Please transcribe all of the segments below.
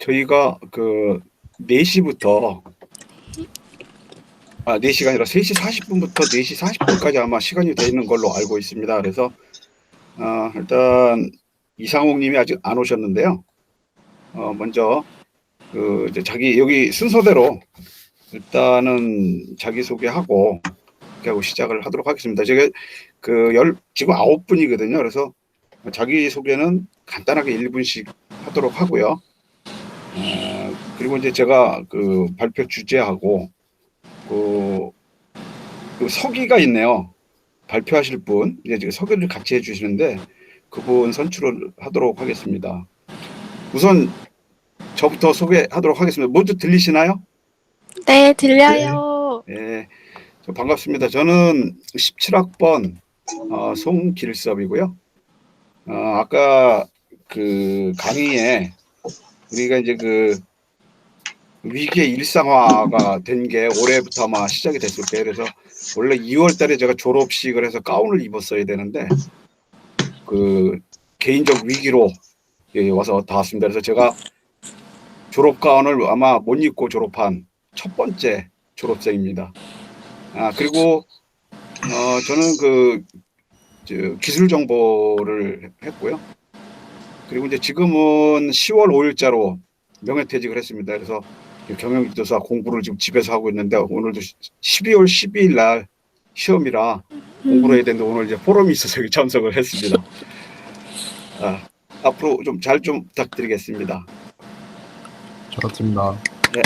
저희가 그 4시부터 4시가 아니라 3시 40분부터 4시 40분까지 아마 시간이 되어 있는 걸로 알고 있습니다. 그래서 일단 이상옥 님이 아직 안 오셨는데요. 먼저 이제 자기 여기 순서대로 일단은 자기소개하고 시작을 하도록 하겠습니다. 제가 지금 9분이거든요. 그래서 자기소개는 간단하게 1분씩 하도록 하고요. 그리고 이제 제가 발표 주제하고 서기가 있네요. 발표하실 분, 이제 서기를 같이 해주시는데 그분 선출을 하도록 하겠습니다. 우선 저부터 소개하도록 하겠습니다. 먼저 들리시나요? 네, 들려요. 네, 반갑습니다. 저는 17학번 송길섭이고요. 아까 강의에 우리가 이제 위기의 일상화가 된 게 올해부터 아마 시작이 됐을 거예요. 그래서 원래 2월 달에 제가 졸업식을 해서 가운을 입었어야 되는데 개인적 위기로 와서 닿았습니다. 그래서 제가 졸업 가운을 아마 못 입고 졸업한 첫 번째 졸업생입니다. 그리고 저는 기술 정보를 했고요. 그리고 이제 지금은 10월 5일자로 명예퇴직을 했습니다. 그래서 경영지도사 공부를 지금 집에서 하고 있는데 오늘도 12월 12일 날 시험이라 공부를 해야 되는데 오늘 이제 포럼이 있어서 여기 참석을 했습니다. 앞으로 좀 잘 부탁드리겠습니다. 좋습니다. 네.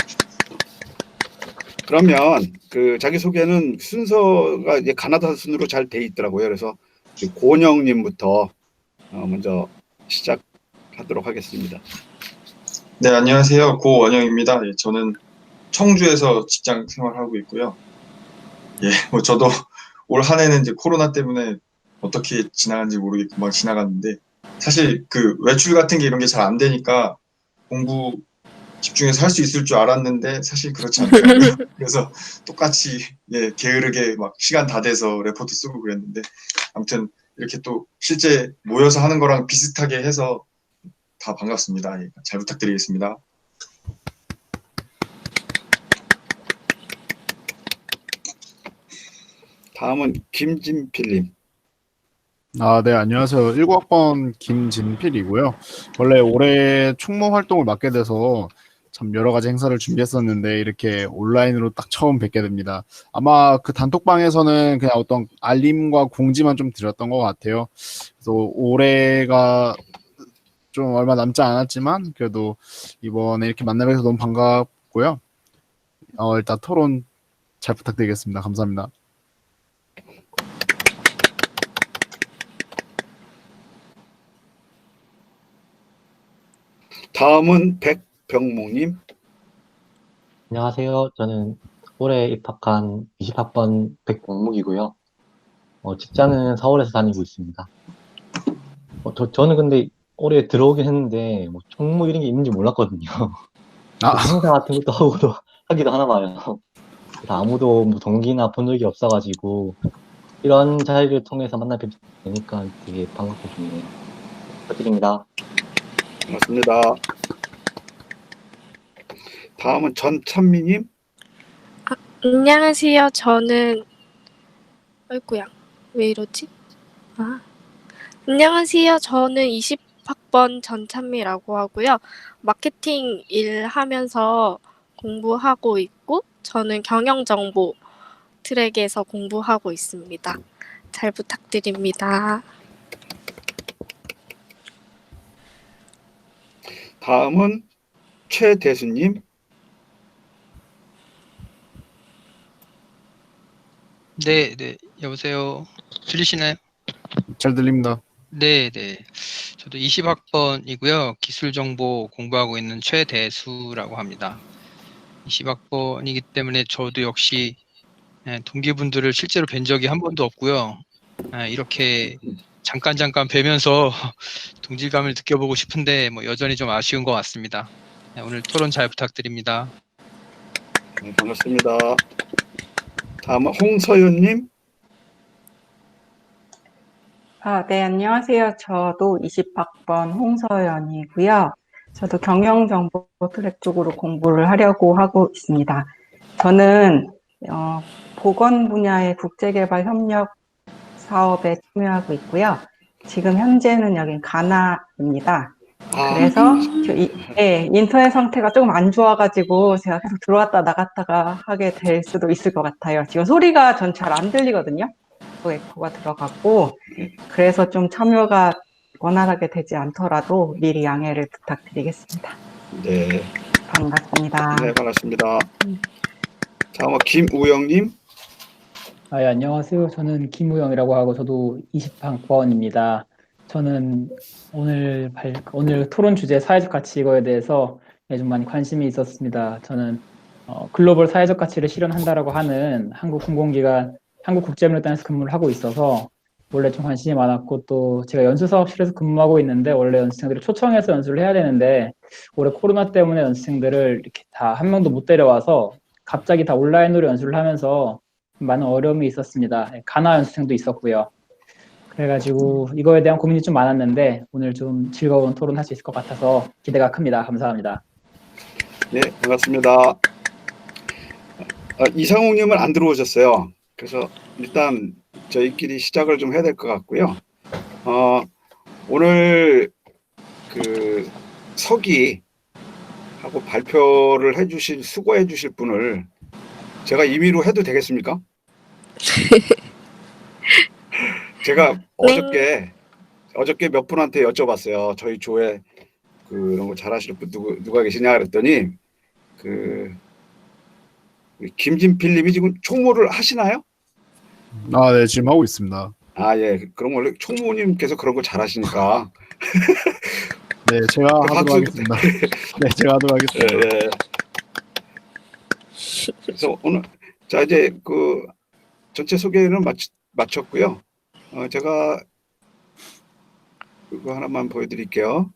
그러면 자기소개는 순서가 이제 가나다 순으로 잘 돼 있더라고요. 그래서 고원영님부터 먼저 시작하도록 하겠습니다. 네, 안녕하세요. 고원영입니다. 저는 청주에서 직장 생활하고 있고요. 저도 올 한 해는 이제 코로나 때문에 어떻게 지나간지 모르겠고 막 지나갔는데 사실 외출 같은 게 이런 게 잘 안 되니까 공부 집중해서 할 수 있을 줄 알았는데 사실 그렇지 않더라고요. 그래서 똑같이 게으르게 막 시간 다 돼서 레포트 쓰고 그랬는데 아무튼 이렇게 또 실제 모여서 하는 거랑 비슷하게 해서 다 반갑습니다. 잘 부탁드리겠습니다. 다음은 김진필님. 네, 안녕하세요. 19학번 김진필이고요. 원래 올해 총무 활동을 맡게 돼서 참 여러 가지 행사를 준비했었는데 이렇게 온라인으로 딱 처음 뵙게 됩니다. 아마 단톡방에서는 그냥 어떤 알림과 공지만 좀 드렸던 것 같아요. 그래서 올해가 좀 얼마 남지 않았지만 그래도 이번에 이렇게 만나뵈서 너무 반갑고요. 일단 토론 잘 부탁드리겠습니다. 감사합니다. 다음은 백병목님. 안녕하세요. 저는 올해 입학한 20학번 백병목이고요. 직장은 서울에서 다니고 있습니다. 저는 근데 올해 들어오긴 했는데 총무 이런 게 있는지 몰랐거든요. 행사 같은 것도 하기도 하나 봐요. 아무도 동기나 본 적이 없어가지고 이런 자리를 통해서 만나 뵙게 되니까 되게 반갑고 좋네요. 부탁드립니다. 반갑습니다. 다음은 전찬미님. 안녕하세요. 저는 아이고야. 왜 이러지? 안녕하세요. 저는 20학번 전찬미라고 하고요. 마케팅 일 하면서 공부하고 있고 저는 경영정보 트랙에서 공부하고 있습니다. 잘 부탁드립니다. 다음은 최대수님. 네, 여보세요. 들리시나요? 잘 들립니다. 네. 저도 20학번이고요. 기술정보 공부하고 있는 최대수라고 합니다. 20학번이기 때문에 저도 역시 동기분들을 실제로 뵌 적이 한 번도 없고요. 이렇게 잠깐 뵈면서 동질감을 느껴보고 싶은데 여전히 좀 아쉬운 것 같습니다. 오늘 토론 잘 부탁드립니다. 네, 반갑습니다. 다음은 홍서연님. 네, 안녕하세요. 저도 20학번 홍서연이고요. 저도 경영정보 트랙 쪽으로 공부를 하려고 하고 있습니다. 저는 보건 분야의 국제개발 협력 사업에 참여하고 있고요. 지금 현재는 여긴 가나입니다. 그래서 인터넷 상태가 조금 안 좋아가지고 제가 계속 들어왔다 나갔다가 하게 될 수도 있을 것 같아요. 지금 소리가 전 잘 안 들리거든요. 또 에코가 들어갔고 그래서 좀 참여가 원활하게 되지 않더라도 미리 양해를 부탁드리겠습니다. 네, 반갑습니다. 네, 반갑습니다. 다음은 김우영님. 아, 예, 안녕하세요. 저는 김우영이라고 하고 저도 20학번입니다. 저는 오늘 토론 주제 사회적 가치 이거에 대해서 좀 많이 관심이 있었습니다. 저는 글로벌 사회적 가치를 실현한다라고 하는 한국 공공기관 한국국제문화단에서 근무를 하고 있어서 원래 좀 관심이 많았고 또 제가 연수사업실에서 근무하고 있는데 원래 연수생들을 초청해서 연수를 해야 되는데 올해 코로나 때문에 연수생들을 이렇게 다 한 명도 못 데려와서 갑자기 다 온라인으로 연수를 하면서 많은 어려움이 있었습니다. 가나 연수생도 있었고요. 그래가지고 이거에 대한 고민이 좀 많았는데 오늘 좀 즐거운 토론할 수 있을 것 같아서 기대가 큽니다. 감사합니다. 네, 반갑습니다. 이상욱님은 안 들어오셨어요. 그래서 일단 저희끼리 시작을 좀 해야 될 것 같고요. 오늘 그 서기하고 발표를 수고해 주실 분을 제가 임의로 해도 되겠습니까? 제가 어저께 몇 분한테 여쭤봤어요. 저희 조에 그런 거 잘하시는 분 누가 계시냐 그랬더니 김진필님이 지금 총무를 하시나요? 아, 네, 지금 하고 있습니다. 아, 예. 그럼 원래 총무님께서 그런 거 잘하시니까. 네, 제가 하도록 하겠습니다. 네, 제가 하도록 하겠습니다. 예, 예. 그래서 오늘 자 이제 그 전체 소개는 마쳤고요. 제가 이거 하나만 보여드릴게요.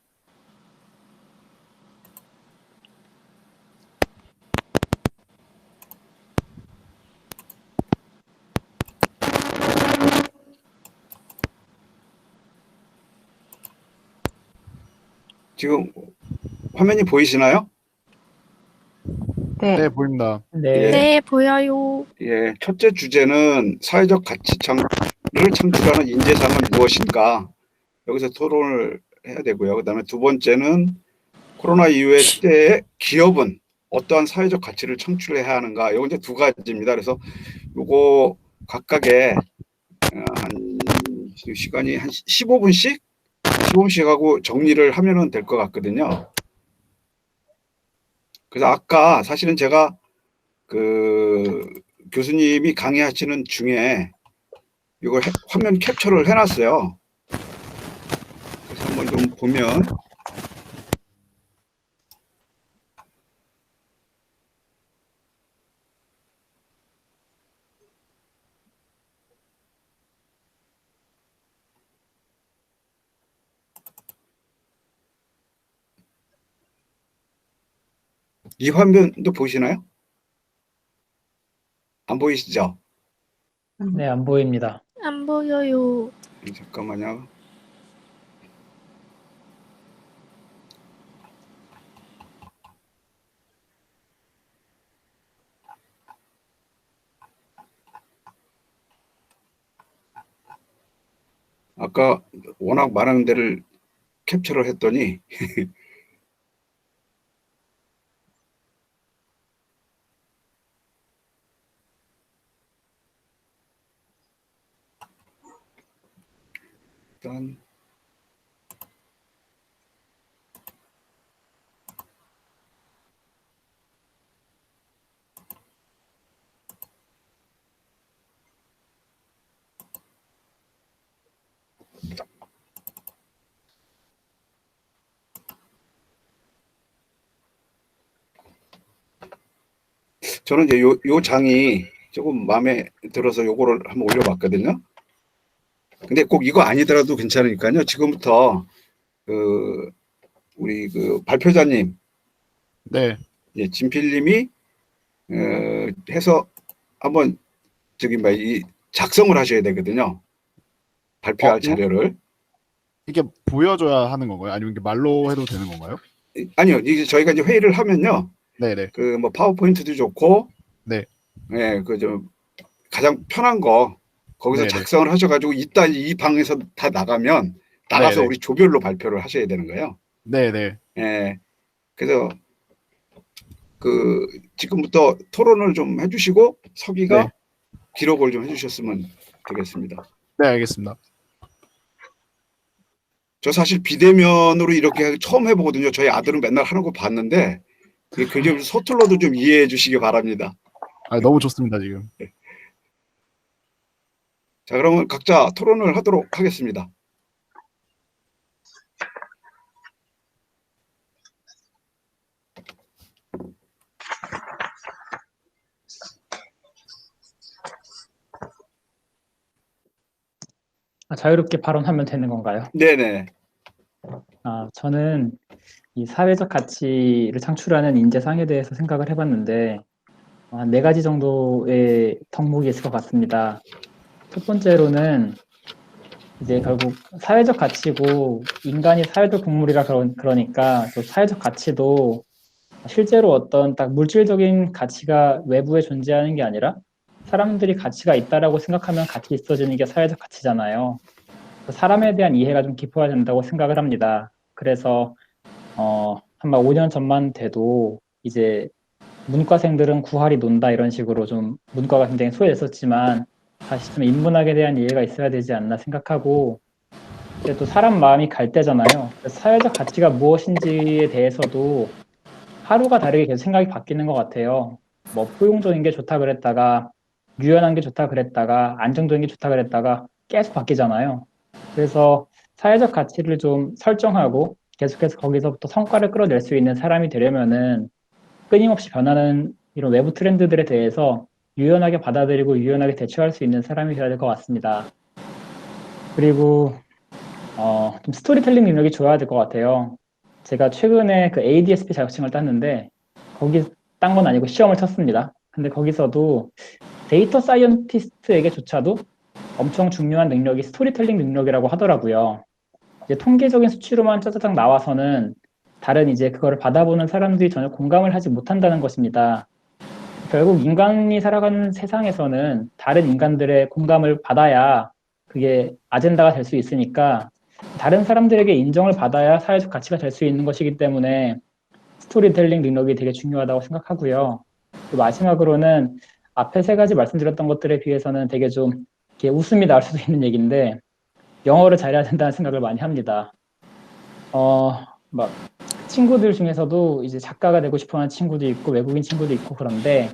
지금 화면이 보이시나요? 네. 네, 보입니다. 네. 네, 보여요. 예, 첫째 주제는 사회적 가치를 창출하는 인재상은 무엇인가? 여기서 토론을 해야 되고요. 그다음에 두 번째는 코로나 이후의 시대에 기업은 어떠한 사회적 가치를 창출해야 하는가? 이거 이제 두 가지입니다. 그래서 요거 각각의 한 시간이 한 15분씩 하고 정리를 하면은 될 것 같거든요. 그래서 아까 사실은 제가 그 교수님이 강의하시는 중에 이거 화면 캡처를 해놨어요. 그래서 한번 좀 보면 이 화면도 보시나요? 안 보이시죠? 네, 안 보입니다. 안 보여요. 잠깐만요. 아까 워낙 많은 데를 캡처를 했더니 일단 저는 이제 요 장이 조금 마음에 들어서 요거를 한번 올려봤거든요. 근데 꼭 이거 아니더라도 괜찮으니까요. 지금부터 그 우리 그 발표자님, 네, 예, 진필님이 해서 한번 이 작성을 하셔야 되거든요. 발표할 자료를. 이게 보여줘야 하는 건가요? 아니면 이게 말로 해도 되는 건가요? 아니요. 이제 저희가 이제 회의를 하면요. 네네. 그 뭐 파워포인트도 좋고, 네. 예, 그 좀 가장 편한 거 거기서 네네. 작성을 하셔가지고 이따 이 방에서 다 나가서 네네. 우리 조별로 발표를 하셔야 되는 거예요. 네네. 예, 그래서 그 지금부터 토론을 좀 해주시고 서기가 네. 기록을 좀 해주셨으면 되겠습니다. 네, 알겠습니다. 저 사실 비대면으로 이렇게 처음 해보거든요. 저희 아들은 맨날 하는 거 봤는데 이게 굉장히 서툴러도 좀 이해해 주시기 바랍니다. 아, 너무 좋습니다, 지금. 자, 그러면 각자 토론을 하도록 하겠습니다. 자유롭게 발언하면 되는 건가요? 네네. 저는 이 사회적 가치를 창출하는 인재상에 대해서 생각을 해봤는데, 한 4가지 정도의 덕목이 있을 것 같습니다. 첫 번째로는 이제 결국 사회적 가치고 인간이 사회적 동물이라 그러니까 또 사회적 가치도 실제로 어떤 딱 물질적인 가치가 외부에 존재하는 게 아니라 사람들이 가치가 있다라고 생각하면 같이 있어지는 게 사회적 가치잖아요. 사람에 대한 이해가 좀 깊어야 된다고 생각을 합니다. 그래서 한 5년 전만 돼도 이제 문과생들은 구할이 논다 이런 식으로 좀 문과가 굉장히 소외됐었지만 다시 좀 인문학에 대한 이해가 있어야 되지 않나 생각하고, 근데 또 사람 마음이 갈 때잖아요. 사회적 가치가 무엇인지에 대해서도 하루가 다르게 계속 생각이 바뀌는 것 같아요. 뭐 포용적인 게 좋다 그랬다가 유연한 게 좋다 그랬다가 안정적인 게 좋다 그랬다가 계속 바뀌잖아요. 그래서 사회적 가치를 좀 설정하고 계속해서 거기서부터 성과를 끌어낼 수 있는 사람이 되려면은 끊임없이 변하는 이런 외부 트렌드들에 대해서 유연하게 받아들이고 유연하게 대처할 수 있는 사람이 되어야 될 것 같습니다. 그리고 좀 스토리텔링 능력이 좋아야 될 것 같아요. 제가 최근에 그 ADSP 자격증을 땄는데 거기 딴 건 아니고 시험을 쳤습니다. 근데 거기서도 데이터 사이언티스트에게조차도 엄청 중요한 능력이 스토리텔링 능력이라고 하더라고요. 이제 통계적인 수치로만 짜자작 나와서는 다른 이제 그거를 받아보는 사람들이 전혀 공감을 하지 못한다는 것입니다. 결국 인간이 살아가는 세상에서는 다른 인간들의 공감을 받아야 그게 아젠다가 될 수 있으니까 다른 사람들에게 인정을 받아야 사회적 가치가 될 수 있는 것이기 때문에 스토리텔링 능력이 되게 중요하다고 생각하고요. 또 마지막으로는 앞에 3가지 말씀드렸던 것들에 비해서는 되게 좀 이렇게 웃음이 나올 수도 있는 얘기인데 영어를 잘해야 된다는 생각을 많이 합니다. 막 친구들 중에서도 이제 작가가 되고 싶어하는 친구도 있고 외국인 친구도 있고 그런데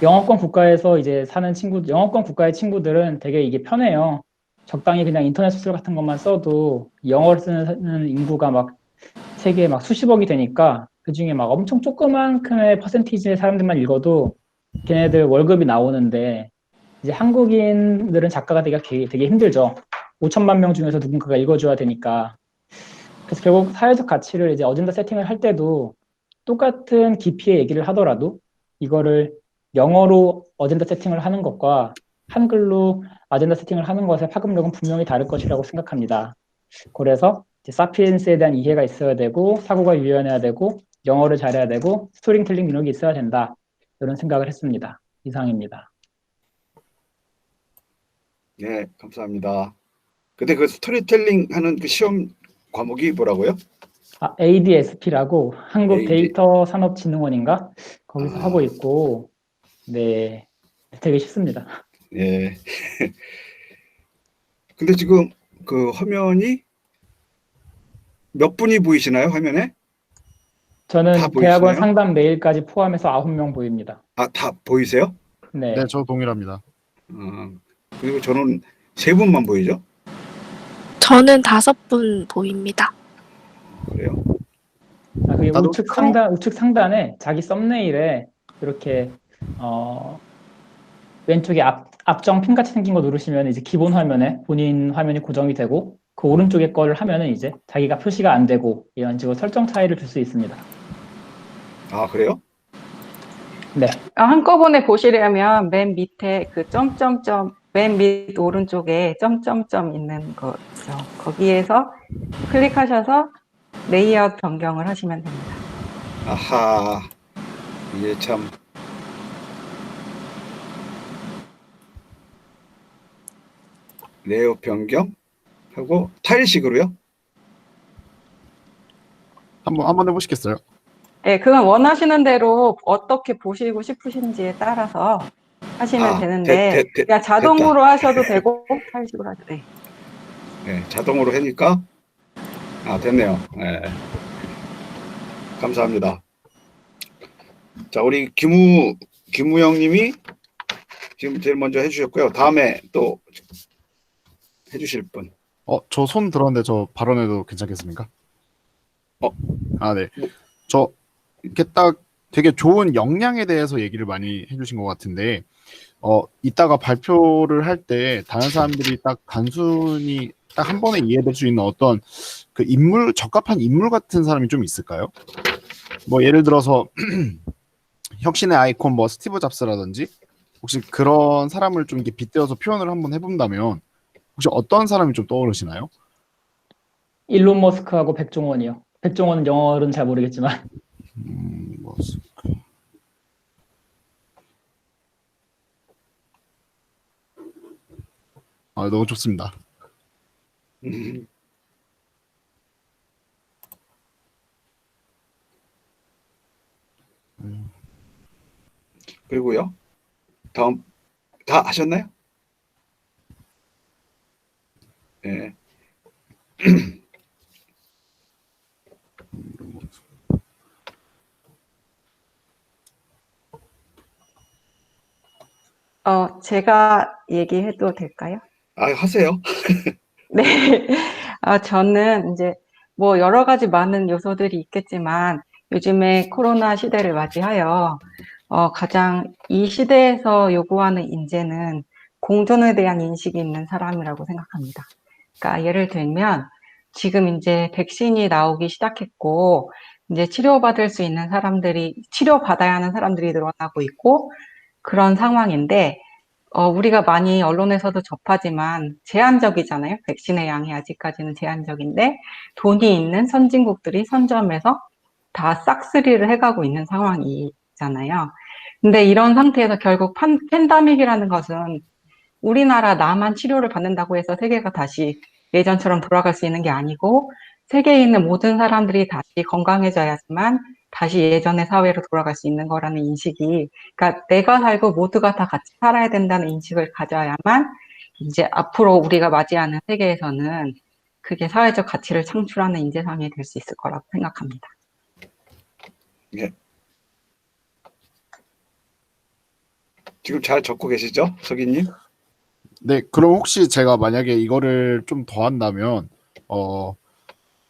영어권 국가에서 이제 사는 영어권 국가의 친구들은 되게 이게 편해요. 적당히 그냥 인터넷 소설 같은 것만 써도 영어를 쓰는 인구가 막 세계에 막 수십억이 되니까 그 중에 막 엄청 조그만큼의 퍼센티지의 사람들만 읽어도 걔네들 월급이 나오는데 이제 한국인들은 작가가 되게 힘들죠. 5천만 명 중에서 누군가가 읽어줘야 되니까. 그래서 결국 사회적 가치를 이제 어젠다 세팅을 할 때도 똑같은 깊이의 얘기를 하더라도 이거를 영어로 어젠다 세팅을 하는 것과 한글로 아젠다 세팅을 하는 것의 파급력은 분명히 다를 것이라고 생각합니다. 그래서 이제 사피엔스에 대한 이해가 있어야 되고 사고가 유연해야 되고 영어를 잘해야 되고 스토리텔링 능력이 있어야 된다. 이런 생각을 했습니다. 이상입니다. 네, 감사합니다. 근데 그 스토리텔링 하는 그 시험 과목이 뭐라고요? ADSP라고 한국 AD. 데이터 산업진흥원인가? 거기서 하고 있고, 네, 되게 쉽습니다. 예. 근데 지금 그 화면이 몇 분이 보이시나요, 화면에? 저는 다 대학원 보이시나요? 상담 메일까지 포함해서 9명 보입니다. 아, 다 보이세요? 네. 네, 저 동일합니다. 그리고 저는 3분만 보이죠? 저는 5분 보입니다. 그래요? 그게 나도 우측 상단에 자기 썸네일에 이렇게 왼쪽에 앞정 핀같이 생긴 거 누르시면 이제 기본 화면에 본인 화면이 고정이 되고 그 오른쪽에 거를 하면은 이제 자기가 표시가 안 되고 이런 식으로 설정 차이를 줄 수 있습니다. 아, 그래요? 네. 한꺼번에 보시려면 맨 밑에 그 점점점 맨 밑 오른쪽에 점점점 있는 거죠. 거기에서 클릭하셔서 레이아웃 변경을 하시면 됩니다. 아하, 이게 참 레이아웃 변경하고 타일식으로요? 한번 해보시겠어요? 네, 그건 원하시는 대로 어떻게 보시고 싶으신지에 따라서 하시면 아, 되는데 그냥 자동으로 하셔도 되고 타일식으로 하셔도 돼요. 네, 자동으로 하니까 됐네요. 네. 감사합니다. 자, 우리 김우영님이 지금 제일 먼저 해주셨고요. 다음에 또 해주실 분. 저 손 들었는데 저 발언해도 괜찮겠습니까? 네. 저 이렇게 딱 되게 좋은 역량에 대해서 얘기를 많이 해주신 것 같은데, 이따가 발표를 할 때 다른 사람들이 딱 단순히 딱 한 번에 이해될 수 있는 어떤 그 적합한 인물 같은 사람이 좀 있을까요? 뭐 예를 들어서 혁신의 아이콘 뭐 스티브 잡스라든지 혹시 그런 사람을 좀 이렇게 빗대어서 표현을 한번 해본다면 혹시 어떤 사람이 좀 떠오르시나요? 일론 머스크하고 백종원이요. 백종원은 영어는 잘 모르겠지만. 머스크. 너무 좋습니다. 그리고요. 다음 다 하셨나요? 네. 제가 얘기해도 될까요? 하세요. 네. 저는 이제 뭐 여러 가지 많은 요소들이 있겠지만 요즘에 코로나 시대를 맞이하여 가장 이 시대에서 요구하는 인재는 공존에 대한 인식이 있는 사람이라고 생각합니다. 그러니까 예를 들면 지금 이제 백신이 나오기 시작했고 이제 치료받을 수 있는 사람들이 치료받아야 하는 사람들이 늘어나고 있고 그런 상황인데 우리가 많이 언론에서도 접하지만 제한적이잖아요. 백신의 양이 아직까지는 제한적인데 돈이 있는 선진국들이 선점해서 다 싹쓸이를 해가고 있는 상황이잖아요. 근데 이런 상태에서 결국 팬데믹이라는 것은 우리나라 나만 치료를 받는다고 해서 세계가 다시 예전처럼 돌아갈 수 있는 게 아니고 세계에 있는 모든 사람들이 다시 건강해져야지만 다시 예전의 사회로 돌아갈 수 있는 거라는 인식이, 그러니까 내가 살고 모두가 다 같이 살아야 된다는 인식을 가져야만 이제 앞으로 우리가 맞이하는 세계에서는 그게 사회적 가치를 창출하는 인재상이 될 수 있을 거라고 생각합니다. 예. 지금 잘 적고 계시죠, 석이님? 네, 그럼 혹시 제가 만약에 이거를 좀 더 한다면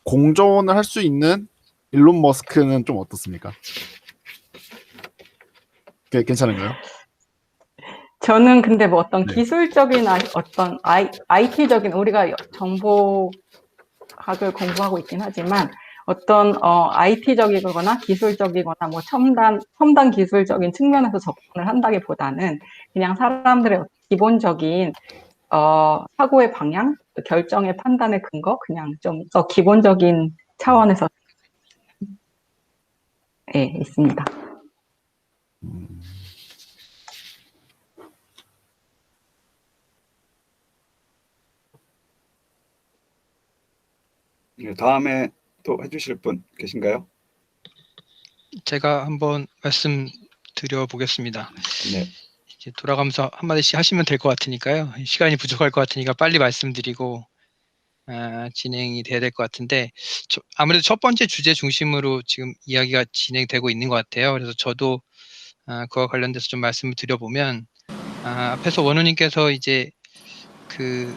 공존을 할 수 있는 일론 머스크는 좀 어떻습니까? 괜찮은가요? 저는 근데 뭐 어떤 네. 기술적인 어떤 IT적인 우리가 정보학을 공부하고 있긴 하지만 어떤 IT적이거나 기술적이거나 뭐 첨단 기술적인 측면에서 접근을 한다기보다는 그냥 사람들의 기본적인 사고의 방향, 결정의 판단의 근거, 그냥 좀 더 기본적인 차원에서 있습니다. 네, 다음에 또 해주실 분 계신가요? 제가 한번 말씀드려 보겠습니다. 네. 이제 돌아가면서 한마디씩 하시면 될 것 같으니까요. 시간이 부족할 것 같으니까 빨리 말씀드리고 진행이 돼야 될 것 같은데 아무래도 첫 번째 주제 중심으로 지금 이야기가 진행되고 있는 것 같아요. 그래서 저도 그와 관련돼서 좀 말씀을 드려보면 앞에서 원우님께서 이제 그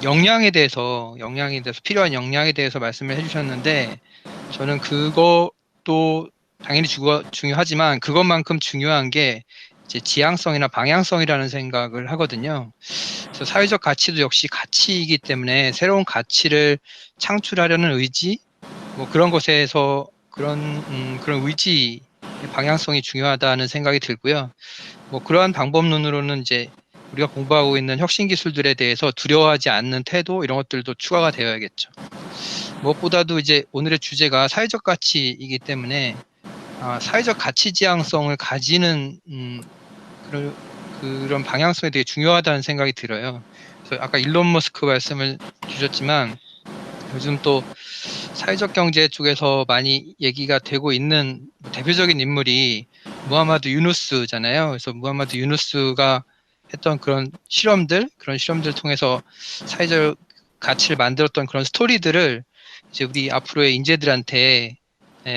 역량에 대해서 필요한 역량에 대해서 말씀을 해주셨는데 저는 그것도 당연히 중요하지만 그것만큼 중요한 게 이제 지향성이나 방향성이라는 생각을 하거든요. 그래서 사회적 가치도 역시 가치이기 때문에 새로운 가치를 창출하려는 의지, 뭐 그런 것에서 그런 의지, 방향성이 중요하다는 생각이 들고요. 뭐 그러한 방법론으로는 이제 우리가 공부하고 있는 혁신 기술들에 대해서 두려워하지 않는 태도 이런 것들도 추가가 되어야겠죠. 무엇보다도 이제 오늘의 주제가 사회적 가치이기 때문에 사회적 가치 지향성을 가지는 그런 방향성이 되게 중요하다는 생각이 들어요. 그래서 아까 일론 머스크 말씀을 주셨지만 요즘 또 사회적 경제 쪽에서 많이 얘기가 되고 있는 대표적인 인물이 무하마드 유누스잖아요. 그래서 무하마드 유누스가 했던 그런 실험들 통해서 사회적 가치를 만들었던 그런 스토리들을 이제 우리 앞으로의 인재들한테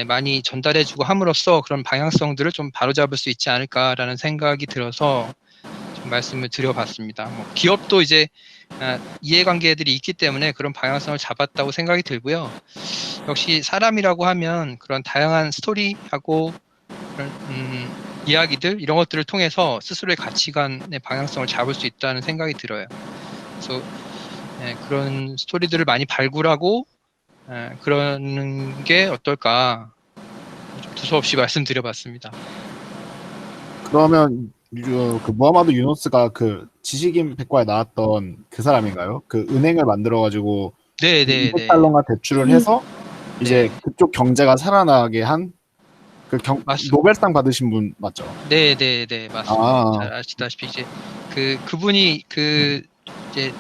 많이 전달해주고 함으로써 그런 방향성들을 좀 바로잡을 수 있지 않을까라는 생각이 들어서 좀 말씀을 드려봤습니다. 기업도 이제 이해관계들이 있기 때문에 그런 방향성을 잡았다고 생각이 들고요. 역시 사람이라고 하면 그런 다양한 스토리하고 그런 이야기들 이런 것들을 통해서 스스로의 가치관의 방향성을 잡을 수 있다는 생각이 들어요. 그래서 그런 스토리들을 많이 발굴하고 그러는 게 어떨까 좀 두서없이 말씀드려봤습니다. 그러면 그 무하마드 유누스가 그 지식인 백과에 나왔던 그 사람인가요? 그 은행을 만들어가지고 네네네. 200달러가 대출을 해서 이제 그쪽 경제가 살아나게 한 그 맞습니다. 노벨상 받으신 분 맞죠? 네네네 맞습니다. 잘 아시다시피 이제 그분이 이제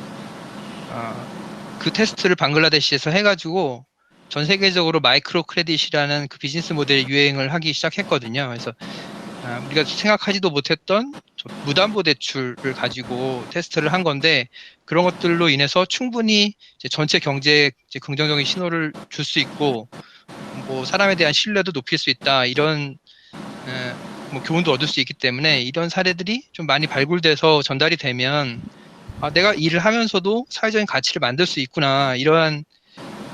그 테스트를 방글라데시에서 해가지고 전 세계적으로 마이크로 크레딧이라는 그 비즈니스 모델 유행을 하기 시작했거든요. 그래서 우리가 생각하지도 못했던 무담보 대출을 가지고 테스트를 한 건데 그런 것들로 인해서 충분히 이제 전체 경제에 이제 긍정적인 신호를 줄 수 있고 뭐 사람에 대한 신뢰도 높일 수 있다 이런 뭐 교훈도 얻을 수 있기 때문에 이런 사례들이 좀 많이 발굴돼서 전달이 되면 내가 일을 하면서도 사회적인 가치를 만들 수 있구나 이러한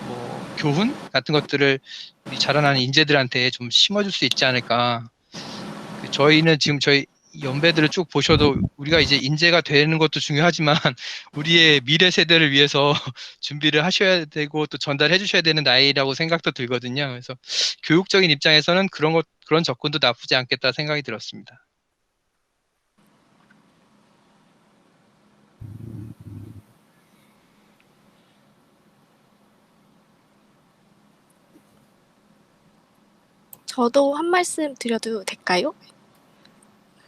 뭐 교훈 같은 것들을 우리 자라나는 인재들한테 좀 심어줄 수 있지 않을까. 저희는 지금 저희 연배들을 쭉 보셔도 우리가 이제 인재가 되는 것도 중요하지만 우리의 미래 세대를 위해서 준비를 하셔야 되고 또 전달해 주셔야 되는 나이라고 생각도 들거든요. 그래서 교육적인 입장에서는 그런 접근도 나쁘지 않겠다 생각이 들었습니다. 저도 한 말씀 드려도 될까요?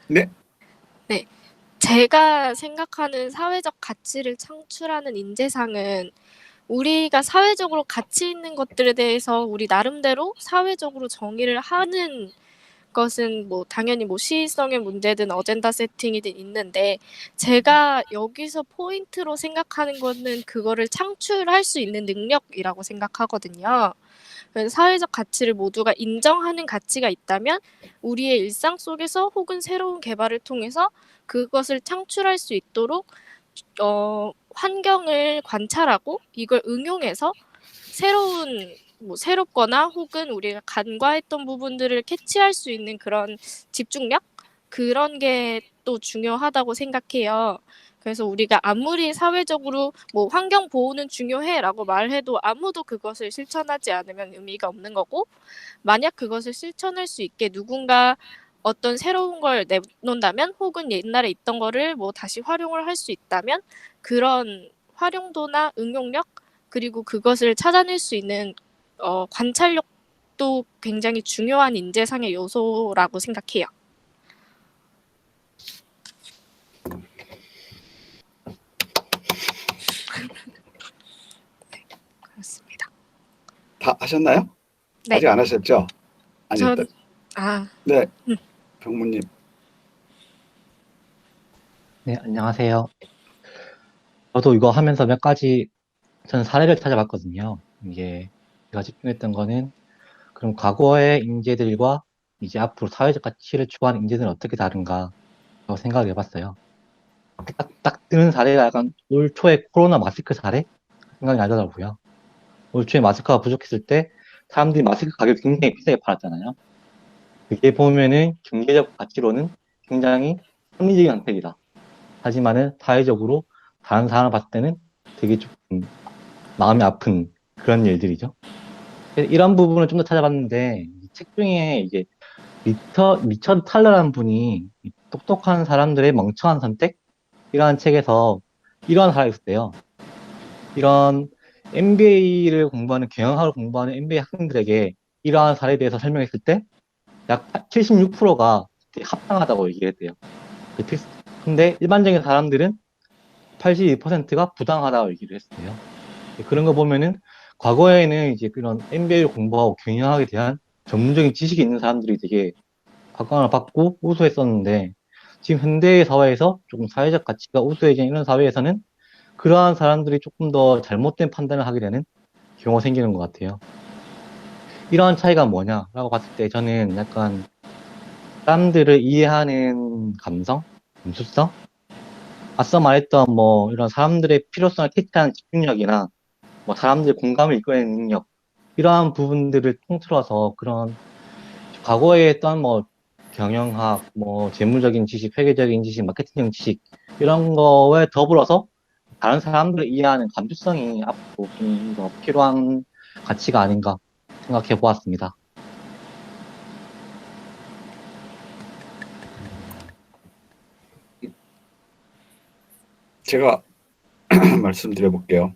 네. 네. 제가 생각하는 사회적 가치를 창출하는 인재상은 우리가 사회적으로 가치 있는 것들에 대해서 우리 나름대로 사회적으로 정의를 하는 것은 뭐 당연히 뭐 시의성의 문제든 어젠다 세팅이든 있는데 제가 여기서 포인트로 생각하는 거는 그거를 창출할 수 있는 능력이라고 생각하거든요. 그래서 사회적 가치를 모두가 인정하는 가치가 있다면 우리의 일상 속에서 혹은 새로운 개발을 통해서 그것을 창출할 수 있도록 환경을 관찰하고 이걸 응용해서 새롭거나 혹은 우리가 간과했던 부분들을 캐치할 수 있는 그런 집중력? 그런 게 또 중요하다고 생각해요. 그래서 우리가 아무리 사회적으로 뭐 환경 보호는 중요해라고 말해도 아무도 그것을 실천하지 않으면 의미가 없는 거고, 만약 그것을 실천할 수 있게 누군가 어떤 새로운 걸 내놓는다면 혹은 옛날에 있던 거를 뭐 다시 활용을 할 수 있다면 그런 활용도나 응용력 그리고 그것을 찾아낼 수 있는 관찰력도 굉장히 중요한 인재상의 요소라고 생각해요. 네, 그렇습니다. 다 하셨나요? 네. 아직 안 하셨죠? 아니, 네, 병무님. 네, 안녕하세요. 저도 이거 하면서 몇 가지 저는 사례를 찾아봤거든요. 이게 제가 집중했던 거는 그럼 과거의 인재들과 이제 앞으로 사회적 가치를 추구하는 인재들은 어떻게 다른가 생각을 해봤어요. 딱 뜨는 사례가 약간 올 초에 코로나 마스크 사례 생각이 나더라고요. 올 초에 마스크가 부족했을 때 사람들이 마스크 가격이 굉장히 비싸게 팔았잖아요. 그게 보면은 경제적 가치로는 굉장히 합리적인 선택이다. 하지만은 사회적으로 다른 사람을 봤을 때는 되게 조금 마음이 아픈 그런 일들이죠. 이런 부분을 좀 더 찾아봤는데 이 책 중에 이제 리처드 탈러라는 분이 똑똑한 사람들의 멍청한 선택 이라는 책에서 이러한 사례가 있었대요. 이런 MBA를 공부하는, 경영학을 공부하는 MBA 학생들에게 이러한 사례에 대해서 설명했을 때 약 76%가 합당하다고 얘기를 했대요. 근데 일반적인 사람들은 82%가 부당하다고 얘기를 했어요. 그런 거 보면은 과거에는 이제 그런 MBA를 공부하고 경영학에 대한 전문적인 지식이 있는 사람들이 되게 각광을 받고 우수했었는데, 지금 현대 사회에서 조금 사회적 가치가 우수해진 이런 사회에서는 그러한 사람들이 조금 더 잘못된 판단을 하게 되는 경우가 생기는 것 같아요. 이러한 차이가 뭐냐라고 봤을 때 저는 약간 사람들을 이해하는 감성, 감수성, 앞서 말했던 뭐 이런 사람들의 필요성을 캐치하는 집중력이나 뭐 사람들의 공감을 이끌어내는 능력, 이러한 부분들을 통틀어서 그런 과거에 했던 뭐 경영학, 뭐 재무적인 지식, 회계적인 지식, 마케팅적인 지식, 이런 거에 더불어서 다른 사람들을 이해하는 감수성이 앞으로 좀 더 필요한 가치가 아닌가 생각해 보았습니다. 제가 말씀드려 볼게요.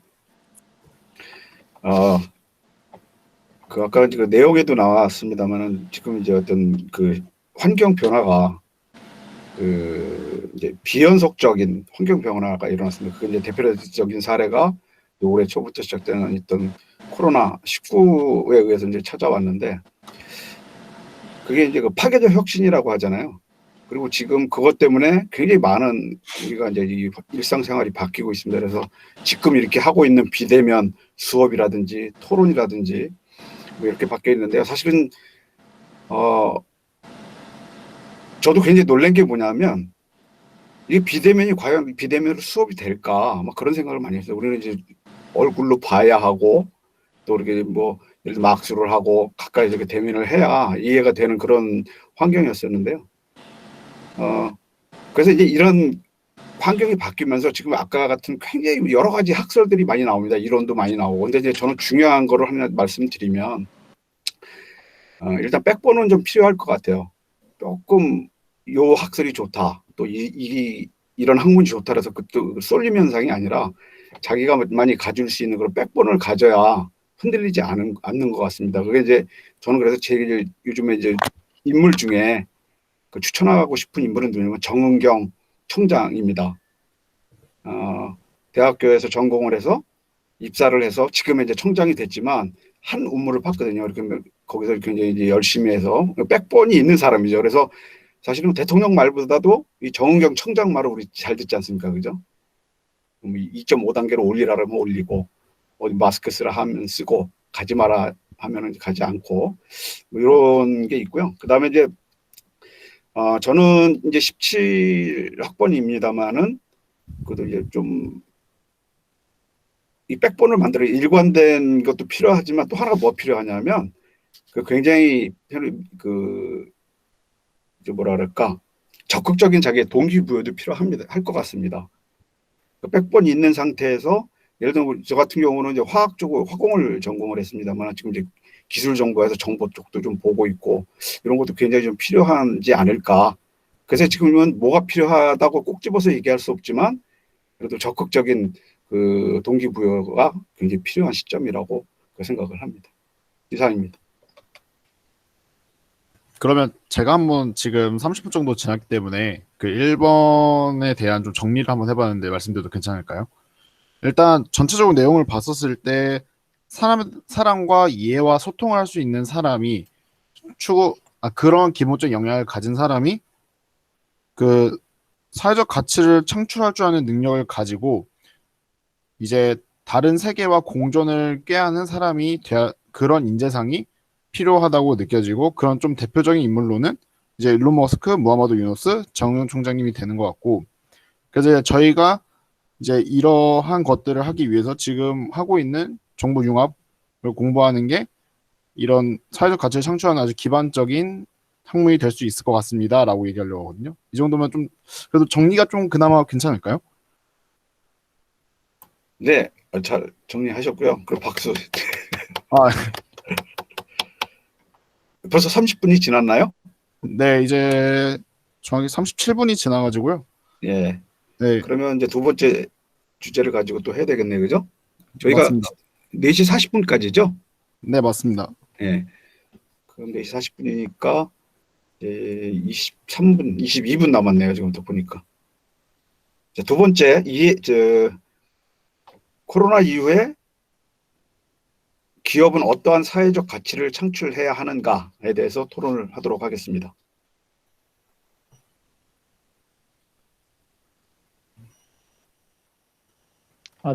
그 아까 그 내용에도 나왔습니다만은 지금 이제 어떤 그 환경 변화가 그 이제 비연속적인 환경 변화가 일어났습니다. 그 이제 대표적인 사례가 올해 초부터 시작되는 있던 코로나 19에 의해서 이제 찾아왔는데, 그게 이제 그 파괴적 혁신이라고 하잖아요. 그리고 지금 그것 때문에 굉장히 많은 우리가 이제 이 일상생활이 바뀌고 있습니다. 그래서 지금 이렇게 하고 있는 비대면 수업이라든지 토론이라든지 뭐 이렇게 바뀌어 있는데요. 사실은 저도 굉장히 놀란 게 뭐냐면, 이게 비대면이 과연 비대면으로 수업이 될까? 막 그런 생각을 많이 했어요. 우리는 이제 얼굴로 봐야 하고, 또 이렇게 뭐 예를 들어 막수를 하고 가까이 이렇게 대면을 해야 이해가 되는 그런 환경이었었는데요. 그래서 이제 이런 환경이 바뀌면서 지금 아까 같은 굉장히 여러 가지 학설들이 많이 나옵니다. 이론도 많이 나오고. 근데 이제 저는 중요한 거를 하나 말씀드리면, 일단 백본은 좀 필요할 것 같아요. 조금 요 학설이 좋다, 또 이런 학문이 좋다 해서 그 쏠림 현상이 아니라 자기가 많이 가질 수 있는 그런 백본을 가져야 흔들리지 않는 것 같습니다. 그게 이제 저는 그래서 제일 요즘에 이제 인물 중에 그 추천하고 싶은 인물은 누구냐면 정은경 청장입니다. 대학교에서 전공을 해서 입사를 해서 지금 이제 청장이 됐지만 한 업무를 봤거든요. 이렇게 거기서 이렇게 이제 열심히 해서 백본이 있는 사람이죠. 그래서 사실은 대통령 말보다도 이 정은경 청장 말을 우리 잘 듣지 않습니까, 그죠? 2.5단계로 올리라 하면 올리고, 어디 마스크 쓰라 하면 쓰고, 가지 마라 하면은 가지 않고, 뭐 이런 게 있고요. 그 다음에 이제 저는 이제 17학번입니다만은 그래도 이제 좀 이 백본을 만들어 일관된 것도 필요하지만 또 하나가 뭐 필요하냐면 그 굉장히 그 뭐라 그럴까, 적극적인 자기의 동기부여도 필요합니다. 할 것 같습니다. 그 백본이 있는 상태에서 예를 들면 저 같은 경우는 이제 화학 쪽으로 화공을 전공을 했습니다만 지금 이제 기술 정보에서 정보 쪽도 좀 보고 있고 이런 것도 굉장히 좀 필요하지 않을까. 그래서 지금은 뭐가 필요하다고 꼭 집어서 얘기할 수 없지만 그래도 적극적인 그 동기부여가 굉장히 필요한 시점이라고 생각을 합니다. 이상입니다. 그러면 제가 한번 지금 30분 정도 지났기 때문에 그 1번에 대한 좀 정리를 한번 해봤는데 말씀드려도 괜찮을까요? 일단 전체적으로 내용을 봤었을 때 사람과 이해와 소통을 할 수 있는 사람이 그런 기본적 역량을 가진 사람이 그 사회적 가치를 창출할 줄 아는 능력을 가지고 이제 다른 세계와 공존을 꾀하는 사람이 그런 인재상이 필요하다고 느껴지고, 그런 좀 대표적인 인물로는 이제 일론 머스크, 무하마드 유누스, 정의용 총장님이 되는 것 같고, 그래서 저희가 이제 이러한 것들을 하기 위해서 지금 하고 있는 정보 융합을 공부하는 게 이런 사회적 가치를 창출하는 아주 기반적인 학문이 될 수 있을 것 같습니다라고 얘기하려고 하거든요. 이 정도면 좀 그래도 정리가 좀 그나마 괜찮을까요? 네, 잘 정리하셨고요. 그럼 박수. 아, 벌써 30분이 지났나요? 네, 이제 정확히 37분이 지나가지고요. 예. 네, 그러면 이제 두 번째 주제를 가지고 또 해야 되겠네요, 그죠? 저희가 맞습니다. 4시 40분까지죠? 네, 맞습니다. 예. 그럼 4시 40분이니까 23분, 22분 남았네요. 지금 또 보니까. 자, 두 번째, 코로나 이후에 기업은 어떠한 사회적 가치를 창출해야 하는가에 대해서 토론을 하도록 하겠습니다.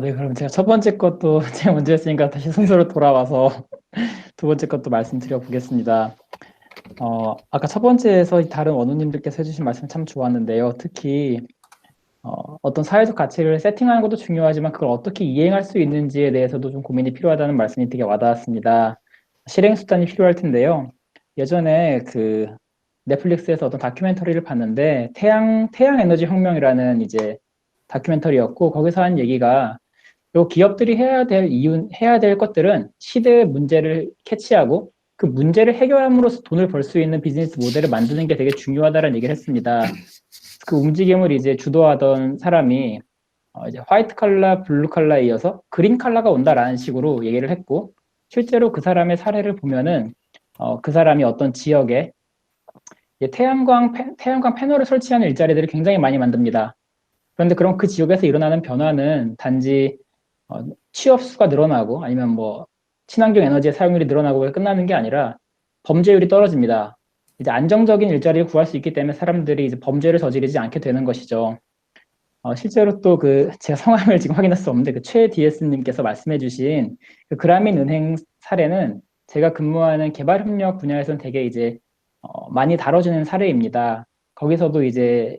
네, 그럼 제가 첫 번째 것도 제가 먼저 했으니까 다시 순서로 돌아와서 두 번째 것도 말씀드려 보겠습니다. 아까 첫 번째에서 다른 원우님들께서 해주신 말씀 참 좋았는데요. 특히 어떤 사회적 가치를 세팅하는 것도 중요하지만 그걸 어떻게 이행할 수 있는지에 대해서도 좀 고민이 필요하다는 말씀이 되게 와닿았습니다. 실행 수단이 필요할 텐데요. 예전에 그 넷플릭스에서 어떤 다큐멘터리를 봤는데 태양 에너지 혁명이라는 이제 다큐멘터리였고 거기서 한 얘기가 요 기업들이 해야 될 것들은 시대의 문제를 캐치하고 그 문제를 해결함으로써 돈을 벌 수 있는 비즈니스 모델을 만드는 게 되게 중요하다는 얘기를 했습니다. 그 움직임을 이제 주도하던 사람이 이제 화이트 칼라, 블루 칼라에 이어서 그린 칼라가 온다라는 식으로 얘기를 했고 실제로 그 사람의 사례를 보면은 그 사람이 어떤 지역에 태양광 패널을 설치하는 일자리들을 굉장히 많이 만듭니다. 그런데 그럼 그 지역에서 일어나는 변화는 단지 취업 수가 늘어나고 아니면 뭐 친환경 에너지의 사용률이 늘어나고 끝나는 게 아니라 범죄율이 떨어집니다. 이제 안정적인 일자리를 구할 수 있기 때문에 사람들이 이제 범죄를 저지르지 않게 되는 것이죠. 실제로 또 제가 성함을 지금 확인할 수 없는데 최 DS님께서 말씀해주신 그 그라민 은행 사례는 제가 근무하는 개발협력 분야에서는 되게 이제 많이 다뤄지는 사례입니다. 거기서도 이제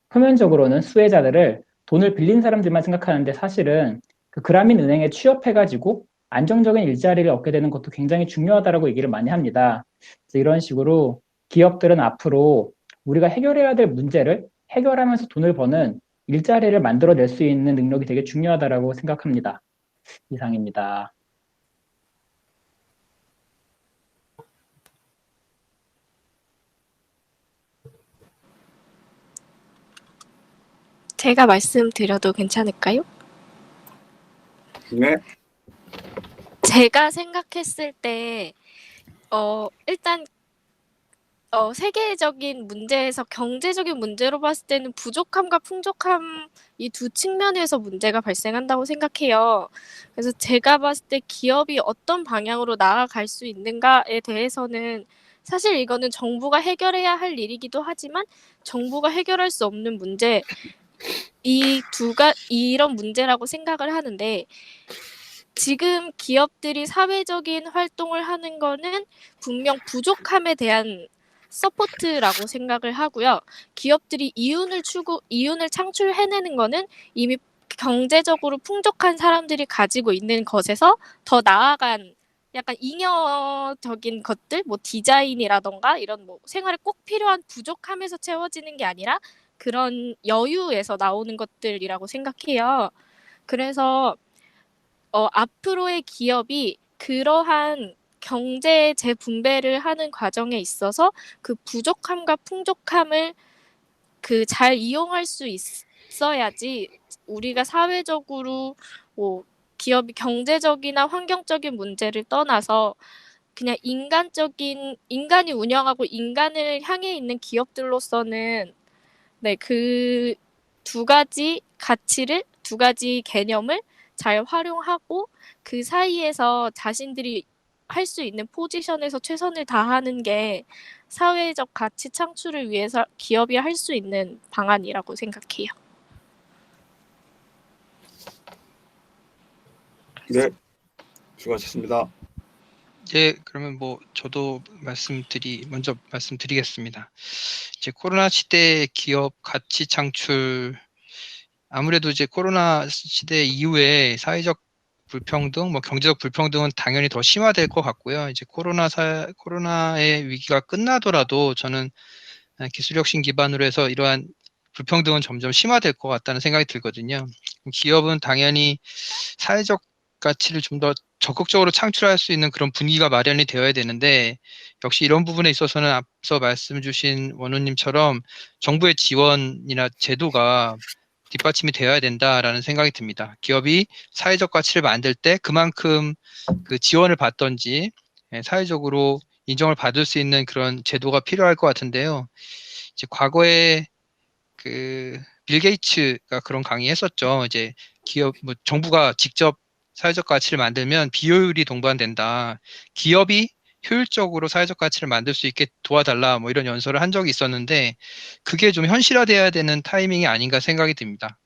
표면적으로는 수혜자들을 돈을 빌린 사람들만 생각하는데 사실은 그 그라민 은행에 취업해가지고 안정적인 일자리를 얻게 되는 것도 굉장히 중요하다라고 얘기를 많이 합니다. 그래서 이런 식으로 기업들은 앞으로 우리가 해결해야 될 문제를 해결하면서 돈을 버는 일자리를 만들어낼 수 있는 능력이 되게 중요하다라고 생각합니다. 이상입니다. 제가 말씀드려도 괜찮을까요? 네. 제가 생각했을 때 일단 세계적인 문제에서 경제적인 문제로 봤을 때는 부족함과 풍족함 이 두 측면에서 문제가 발생한다고 생각해요. 그래서 제가 봤을 때 기업이 어떤 방향으로 나아갈 수 있는가에 대해서는 사실 이거는 정부가 해결해야 할 일이기도 하지만 정부가 해결할 수 없는 문제 이런 문제라고 생각을 하는데 지금 기업들이 사회적인 활동을 하는 거는 분명 부족함에 대한 서포트라고 생각을 하고요. 기업들이 이윤을 창출해내는 거는 이미 경제적으로 풍족한 사람들이 가지고 있는 것에서 더 나아간 약간 잉여적인 것들, 뭐 디자인이라던가 이런 뭐 생활에 꼭 필요한 부족함에서 채워지는 게 아니라 그런 여유에서 나오는 것들이라고 생각해요. 그래서 앞으로의 기업이 그러한 경제 재분배를 하는 과정에 있어서 그 부족함과 풍족함을 잘 이용할 수 있어야지 우리가 사회적으로 뭐 기업이 경제적이나 환경적인 문제를 떠나서 그냥 인간이 운영하고 인간을 향해 있는 기업들로서는 네, 그 두 가지 가치를, 두 가지 개념을 잘 활용하고 그 사이에서 자신들이 할 수 있는 포지션에서 최선을 다하는 게 사회적 가치 창출을 위해서 기업이 할 수 있는 방안이라고 생각해요. 네. 수고하셨습니다. 예, 그러면 뭐 저도 먼저 말씀드리겠습니다. 이제 코로나 시대 기업 가치 창출 아무래도 이제 코로나 시대 이후에 사회적 불평등, 뭐 경제적 불평등은 당연히 더 심화될 것 같고요. 이제 코로나의 위기가 끝나더라도 저는 기술혁신 기반으로 해서 이러한 불평등은 점점 심화될 것 같다는 생각이 들거든요. 기업은 당연히 사회적 가치를 좀 더 적극적으로 창출할 수 있는 그런 분위기가 마련이 되어야 되는데 역시 이런 부분에 있어서는 앞서 말씀 주신 원우님처럼 정부의 지원이나 제도가 뒷받침이 되어야 된다라는 생각이 듭니다. 기업이 사회적 가치를 만들 때 그만큼 그 지원을 받던지 사회적으로 인정을 받을 수 있는 그런 제도가 필요할 것 같은데요. 이제 과거에 그 빌 게이츠가 그런 강의했었죠. 이제 기업 뭐 정부가 직접 사회적 가치를 만들면 비효율이 동반된다. 기업이 효율적으로 사회적 가치를 만들 수 있게 도와달라 뭐 이런 연설을 한 적이 있었는데 그게 좀 현실화돼야 되는 타이밍이 아닌가 생각이 듭니다.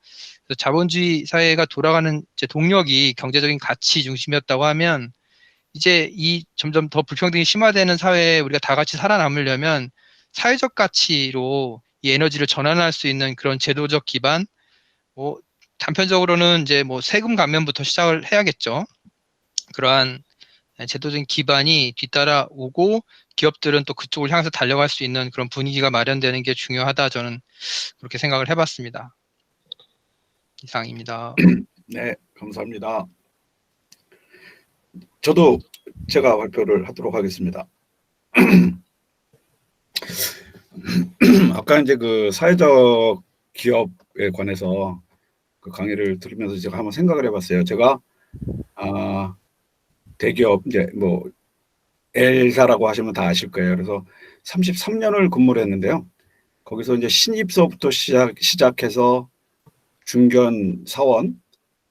그래서 자본주의 사회가 돌아가는 이제 동력이 경제적인 가치 중심이었다고 하면 이제 이 점점 더 불평등이 심화되는 사회에 우리가 다 같이 살아남으려면 사회적 가치로 이 에너지를 전환할 수 있는 그런 제도적 기반, 뭐 단편적으로는 이제 뭐 세금 감면부터 시작을 해야겠죠. 그러한 제도적인 기반이 뒤따라 오고 기업들은 또 그쪽을 향해서 달려갈 수 있는 그런 분위기가 마련되는 게 중요하다 저는 그렇게 생각을 해봤습니다. 이상입니다. 네, 감사합니다. 저도 제가 발표를 하도록 하겠습니다. 아까 이제 그 사회적 기업에 관해서 그 강의를 들으면서 제가 한번 생각을 해봤어요. 제가 대기업 이제 뭐 L사라고 하시면 다 아실 거예요. 그래서 33년을 근무를 했는데요. 거기서 이제 신입서부터 시작해서 중견 사원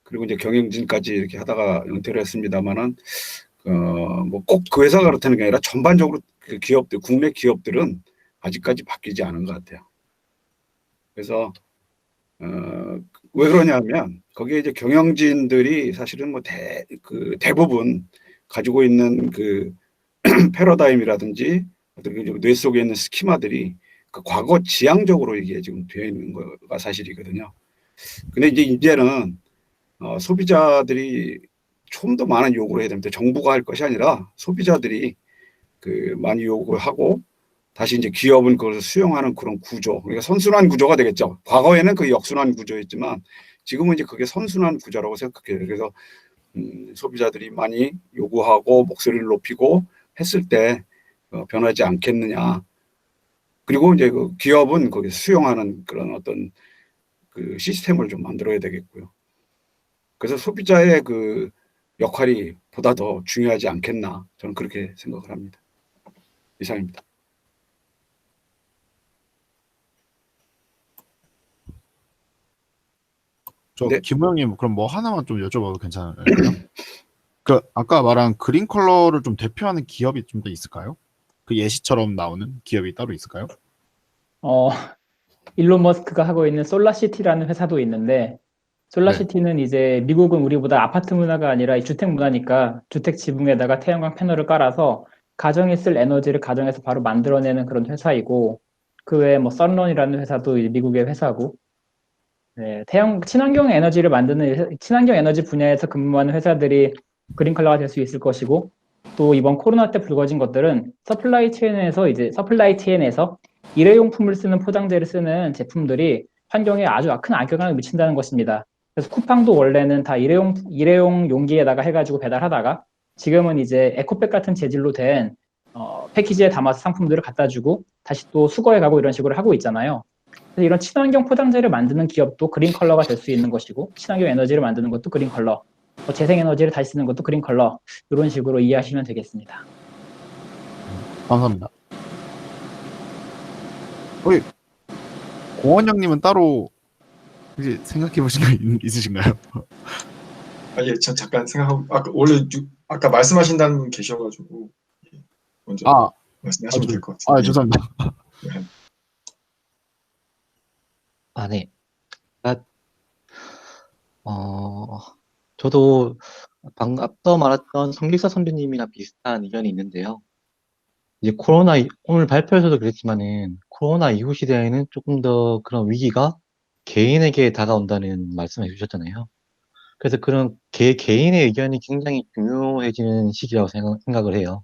그리고 이제 경영진까지 이렇게 하다가 은퇴를 했습니다만은 뭐 꼭 그 회사가 그렇다는 게 아니라 전반적으로 그 기업들 국내 기업들은 아직까지 바뀌지 않은 것 같아요. 그래서 왜 그러냐면 거기에 이제 경영진들이 사실은 뭐 대부분 가지고 있는 그 패러다임이라든지 어떤 뇌 속에 있는 스키마들이 그 과거 지향적으로 이게 지금 되어 있는 거가 사실이거든요. 근데 이제는 소비자들이 좀 더 많은 요구를 해야 됩니다. 정부가 할 것이 아니라 소비자들이 그 많이 요구하고 다시 이제 기업은 그걸 수용하는 그런 구조, 그러니까 선순환 구조가 되겠죠. 과거에는 그 역순환 구조였지만 지금은 이제 그게 선순환 구조라고 생각해요. 그래서 소비자들이 많이 요구하고 목소리를 높이고 했을 때 변하지 않겠느냐. 그리고 이제 그 기업은 거기 수용하는 그런 어떤 그 시스템을 좀 만들어야 되겠고요. 그래서 소비자의 그 역할이 보다 더 중요하지 않겠나. 저는 그렇게 생각을 합니다. 이상입니다. 저 네. 김우영님 그럼 뭐 하나만 좀 여쭤봐도 괜찮을까요? 그 아까 말한 그린 컬러를 좀 대표하는 기업이 좀 더 있을까요? 그 예시처럼 나오는 기업이 따로 있을까요? 일론 머스크가 하고 있는 솔라시티라는 회사도 있는데, 솔라시티는 이제 미국은 우리보다 아파트 문화가 아니라 주택 문화니까 주택 지붕에다가 태양광 패널을 깔아서 가정에 쓸 에너지를 가정에서 바로 만들어내는 그런 회사이고, 그 외에 뭐 썬런이라는 회사도 이제 미국의 회사고, 네, 친환경 에너지를 만드는 친환경 에너지 분야에서 근무하는 회사들이 그린 컬러가 될 수 있을 것이고, 또 이번 코로나 때 불거진 것들은 서플라이 체인에서 일회용품을 쓰는 포장재를 쓰는 제품들이 환경에 아주 큰 악영향을 미친다는 것입니다. 그래서 쿠팡도 원래는 다 일회용 용기에다가 해가지고 배달하다가 지금은 이제 에코백 같은 재질로 된 패키지에 담아서 상품들을 갖다 주고 다시 또 수거해 가고 이런 식으로 하고 있잖아요. 그래서 이런 친환경 포장재를 만드는 기업도 그린 컬러가 될 수 있는 것이고, 친환경 에너지를 만드는 것도 그린 컬러, 재생 에너지를 다시 쓰는 것도 그린 컬러, 이런 식으로 이해하시면 되겠습니다. 감사합니다. 우리 공원장님은 따로 혹시 생각해 보신 거 있으신가요? 예, 저 잠깐 생각하고 아까 말씀하신다는 분 계셔가지고 먼저 말씀하시면 될 것 같아요. 죄송합니다. 네. 네. 저도 방금 앞서 말했던 성길사 선배님이랑 비슷한 의견이 있는데요. 이제 오늘 발표에서도 그랬지만은 코로나 이후 시대에는 조금 더 그런 위기가 개인에게 다가온다는 말씀을 해주셨잖아요. 그래서 그런 개인의 의견이 굉장히 중요해지는 시기라고 생각을 해요.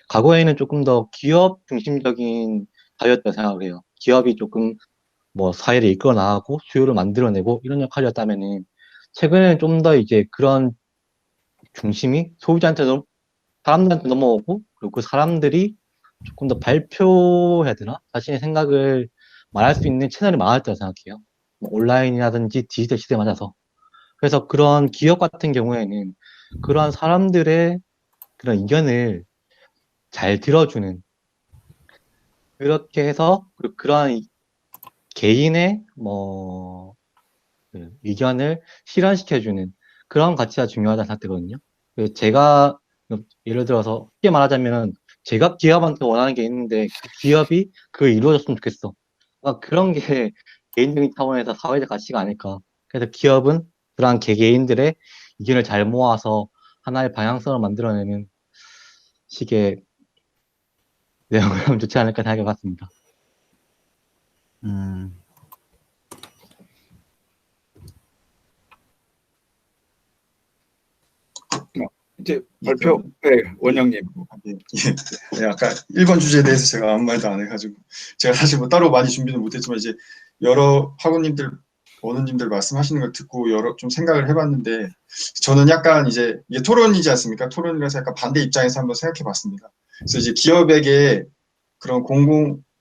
과거에는 조금 더 기업 중심적인 사회였다고 생각을 해요. 기업이 조금 뭐 사회를 이끌어 나가고 수요를 만들어내고 이런 역할이었다면은 최근에는 좀 더 이제 그런 중심이 사람들한테 넘어오고 그리고 그 사람들이 조금 더 발표해야 되나? 자신의 생각을 말할 수 있는 채널이 많아졌다고 생각해요. 뭐 온라인이라든지 디지털 시대에 맞아서. 그래서 그런 기업 같은 경우에는 그러한 사람들의 그런 의견을 잘 들어주는, 그렇게 해서 그러한 개인의 그 의견을 실현시켜주는 그런 가치가 중요하다는 생각되거든요. 제가 예를 들어서 쉽게 말하자면 제가 기업한테 원하는 게 있는데 그 기업이 그걸 이루어졌으면 좋겠어. 그런 게 개인적인 차원에서 사회적 가치가 아닐까. 그래서 기업은 그러한 개개인들의 의견을 잘 모아서 하나의 방향성을 만들어내는 식의 내용을 하면 좋지 않을까 생각해봤습니다. 이제 발표, 네, 원영님. 예, 아까 1번 주제에 대해서 제가 아무 말도 안 해가지고 제가 사실 뭐 따로 많이 준비는 못했지만 이제 여러 학우님들, 원우님들 말씀하시는 걸 듣고 여러 좀 생각을 해봤는데 저는 약간 이제 이게 토론이지 않습니까? 토론이라서 약간 반대 입장에서 한번 생각해봤습니다. 그래서 이제 기업에게 그런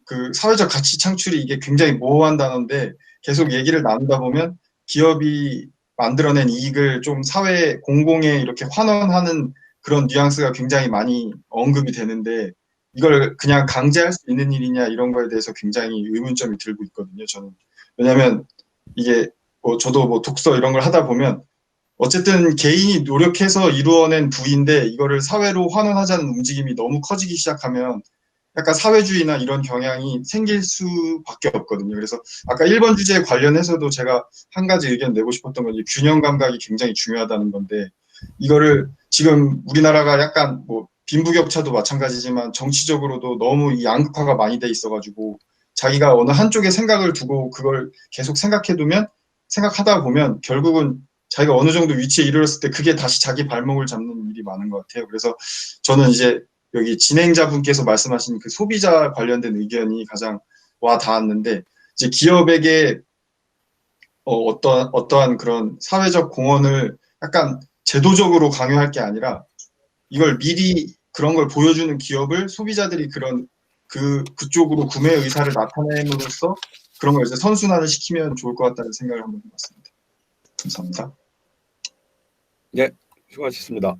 그 사회적 가치 창출이 이게 굉장히 모호한 단어인데 계속 얘기를 나누다 보면 기업이 만들어낸 이익을 좀 사회 공공에 이렇게 환원하는 그런 뉘앙스가 굉장히 많이 언급이 되는데 이걸 그냥 강제할 수 있는 일이냐 이런 거에 대해서 굉장히 의문점이 들고 있거든요. 저는 왜냐하면 이게 뭐 저도 뭐 독서 이런 걸 하다 보면 어쨌든 개인이 노력해서 이루어낸 부인데 이거를 사회로 환원하자는 움직임이 너무 커지기 시작하면 약간 사회주의나 이런 경향이 생길 수밖에 없거든요. 그래서 아까 1번 주제에 관련해서도 제가 한 가지 의견 내고 싶었던 건 균형 감각이 굉장히 중요하다는 건데 이거를 지금 우리나라가 약간 뭐 빈부격차도 마찬가지지만 정치적으로도 너무 이 양극화가 많이 돼 있어가지고 자기가 어느 한쪽에 생각을 두고 그걸 계속 생각하다 보면 결국은 자기가 어느 정도 위치에 이르렀을 때 그게 다시 자기 발목을 잡는 일이 많은 것 같아요. 그래서 저는 이제 여기 진행자분께서 말씀하신 그 소비자 관련된 의견이 가장 와 닿았는데 이제 기업에게 어떠한 그런 사회적 공헌을 약간 제도적으로 강요할 게 아니라 이걸 미리 그런 걸 보여주는 기업을 소비자들이 그쪽으로 구매 의사를 나타냄으로써 그런 걸 이제 선순환을 시키면 좋을 것 같다는 생각을 한번 해봤습니다. 감사합니다. 네, 수고하셨습니다.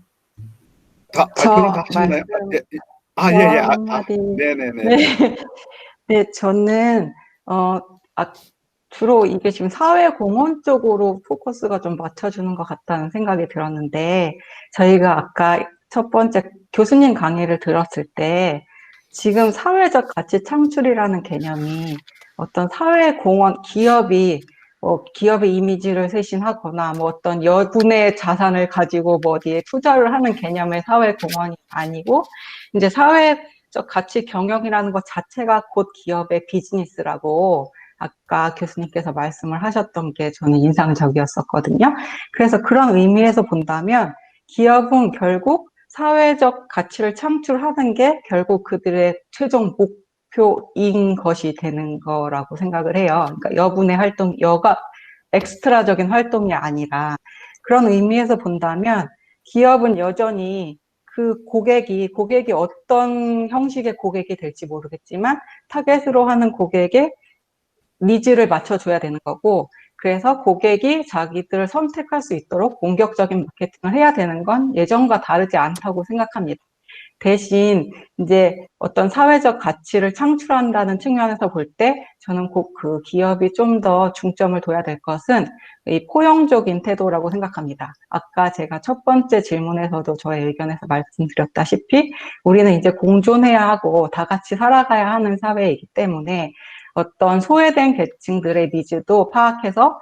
발표는 다 하셨나요? 예. 한마디. 네네네. 네, 저는 주로 이게 지금 사회 공헌 쪽으로 포커스가 좀 맞춰주는 것 같다는 생각이 들었는데 저희가 아까 첫 번째 교수님 강의를 들었을 때 지금 사회적 가치 창출이라는 개념이 어떤 사회 공헌 기업의 이미지를 쇄신하거나 뭐 어떤 여분의 자산을 가지고 뭐 어디에 투자를 하는 개념의 사회 공헌이 아니고 이제 사회적 가치 경영이라는 것 자체가 곧 기업의 비즈니스라고 아까 교수님께서 말씀을 하셨던 게 저는 인상적이었었거든요. 그래서 그런 의미에서 본다면 기업은 결국 사회적 가치를 창출하는 게 결국 그들의 최종 목표인 것이 되는 거라고 생각을 해요. 그러니까 여분의 활동, 엑스트라적인 활동이 아니라 그런 의미에서 본다면 기업은 여전히 그 고객이 어떤 형식의 고객이 될지 모르겠지만 타겟으로 하는 고객의 니즈를 맞춰줘야 되는 거고 그래서 고객이 자기들을 선택할 수 있도록 공격적인 마케팅을 해야 되는 건 예전과 다르지 않다고 생각합니다. 대신 이제 어떤 사회적 가치를 창출한다는 측면에서 볼 때 저는 꼭 그 기업이 좀 더 중점을 둬야 될 것은 이 포용적인 태도라고 생각합니다. 아까 제가 첫 번째 질문에서도 저의 의견에서 말씀드렸다시피 우리는 이제 공존해야 하고 다 같이 살아가야 하는 사회이기 때문에 어떤 소외된 계층들의 니즈도 파악해서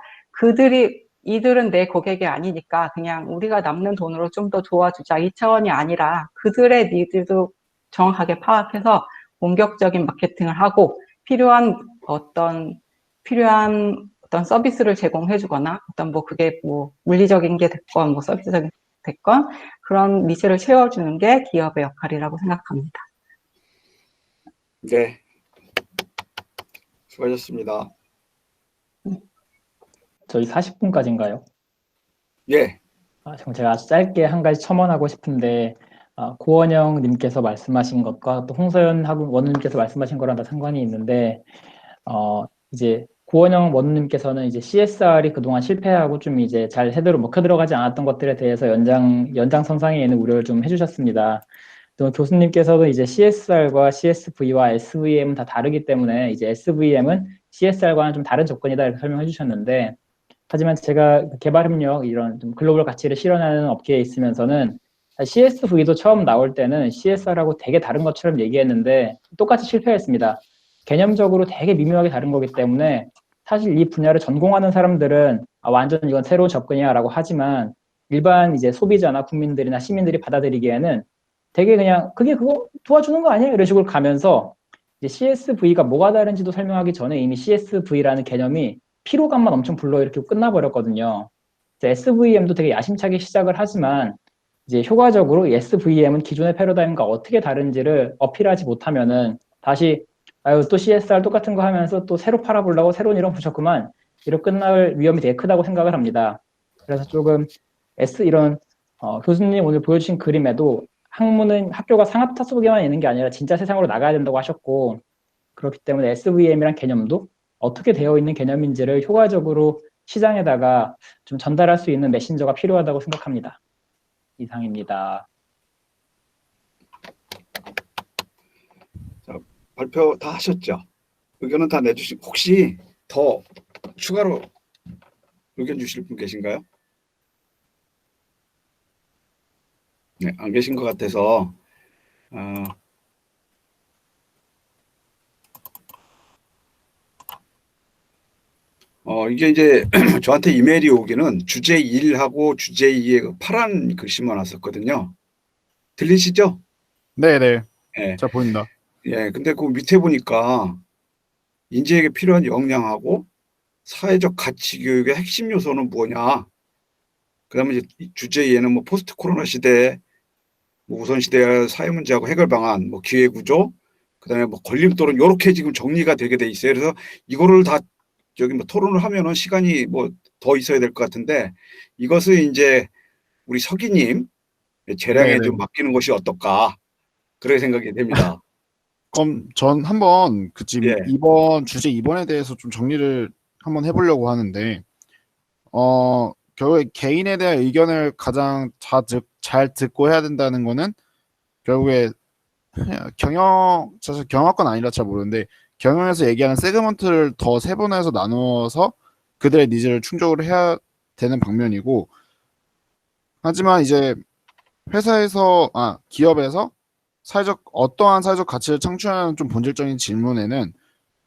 이들은 내 고객이 아니니까 그냥 우리가 남는 돈으로 좀 더 도와주자 이 차원이 아니라 그들의 니즈도 정확하게 파악해서 공격적인 마케팅을 하고 필요한 어떤 서비스를 제공해주거나 어떤 뭐 그게 뭐 물리적인 게 됐건 뭐 서비스적인 게 됐건 그런 니즈를 채워주는 게 기업의 역할이라고 생각합니다. 네. 수고하셨습니다. 저희 40분까지인가요? 예. 그럼 제가 아주 짧게 한 가지 첨언하고 싶은데 고원영 님께서 말씀하신 것과 또 홍서연 원우님께서 말씀하신 거랑 다 상관이 있는데 이제 고원영 원님께서는 이제 CSR이 그동안 실패하고 좀 이제 잘 제대로 먹혀 들어가지 않았던 것들에 대해서 연장선상에 있는 우려를 좀 해주셨습니다. 또 교수님께서도 이제 CSR과 CSV와 SVM은 다 다르기 때문에 이제 SVM은 CSR과는 좀 다른 조건이다 이렇게 설명해 주셨는데, 하지만 제가 개발협력 이런 좀 글로벌 가치를 실현하는 업계에 있으면서는 CSV도 처음 나올 때는 CSR하고 되게 다른 것처럼 얘기했는데 똑같이 실패했습니다. 개념적으로 되게 미묘하게 다른 거기 때문에 사실 이 분야를 전공하는 사람들은 완전 이건 새로운 접근이야 라고 하지만 일반 이제 소비자나 국민들이나 시민들이 받아들이기에는 되게 그냥 그거 도와주는 거 아니야? 이런 식으로 가면서 이제 CSV가 뭐가 다른지도 설명하기 전에 이미 CSV라는 개념이 피로감만 엄청 불러일으키고 끝나버렸거든요. SVM도 되게 야심차게 시작을 하지만 이제 효과적으로 SVM은 기존의 패러다임과 어떻게 다른지를 어필하지 못하면은 다시 아유 또 CSR 똑같은 거 하면서 또 새로 팔아보려고 새로운 이론 붙였구만 이렇게 끝날 위험이 되게 크다고 생각을 합니다. 그래서 조금 이런 교수님 오늘 보여주신 그림에도 학문은 학교가 상업타 속에만 있는 게 아니라 진짜 세상으로 나가야 된다고 하셨고, 그렇기 때문에 SVM이란 개념도 어떻게 되어 있는 개념인지를 효과적으로 시장에다가 좀 전달할 수 있는 메신저가 필요하다고 생각합니다. 이상입니다. 자, 발표 다 하셨죠? 의견은 다 내주시고 혹시 더 추가로 의견 주실 분 계신가요? 네, 안 계신 것 같아서 이게 이제 저한테 이메일이 오기는 주제 1하고 주제 2에 파란 글씨만 왔었거든요. 들리시죠? 네네. 네. 자, 보인다. 예, 근데 그 밑에 보니까 인재에게 필요한 역량하고 사회적 가치 교육의 핵심 요소는 뭐냐. 그다음에 이제 주제 2에는 뭐 포스트 코로나 시대에 뭐 우선 시대의 사회 문제하고 해결 방안, 뭐 기회 구조, 그다음에 뭐 걸림돌은 이렇게 지금 정리가 되게 돼 있어요. 그래서 이거를 다 저기 뭐 토론을 하면은 시간이 뭐 더 있어야 될 것 같은데 이것을 이제 우리 서기님 재량에 네네. 좀 맡기는 것이 어떨까 그런 생각이 됩니다. 그럼 전 한번 지금 예. 이번 주제 2번에 대해서 좀 정리를 한번 해보려고 하는데, 결국에 개인에 대한 의견을 가장 잘 듣고 해야 된다는 거는 결국에 사실 경영학과는 아니라 잘 모르는데 경영에서 얘기하는 세그먼트를 더 세분화해서 나누어서 그들의 니즈를 충족을 해야 되는 방면이고, 하지만 이제 기업에서 어떠한 사회적 가치를 창출하는 좀 본질적인 질문에는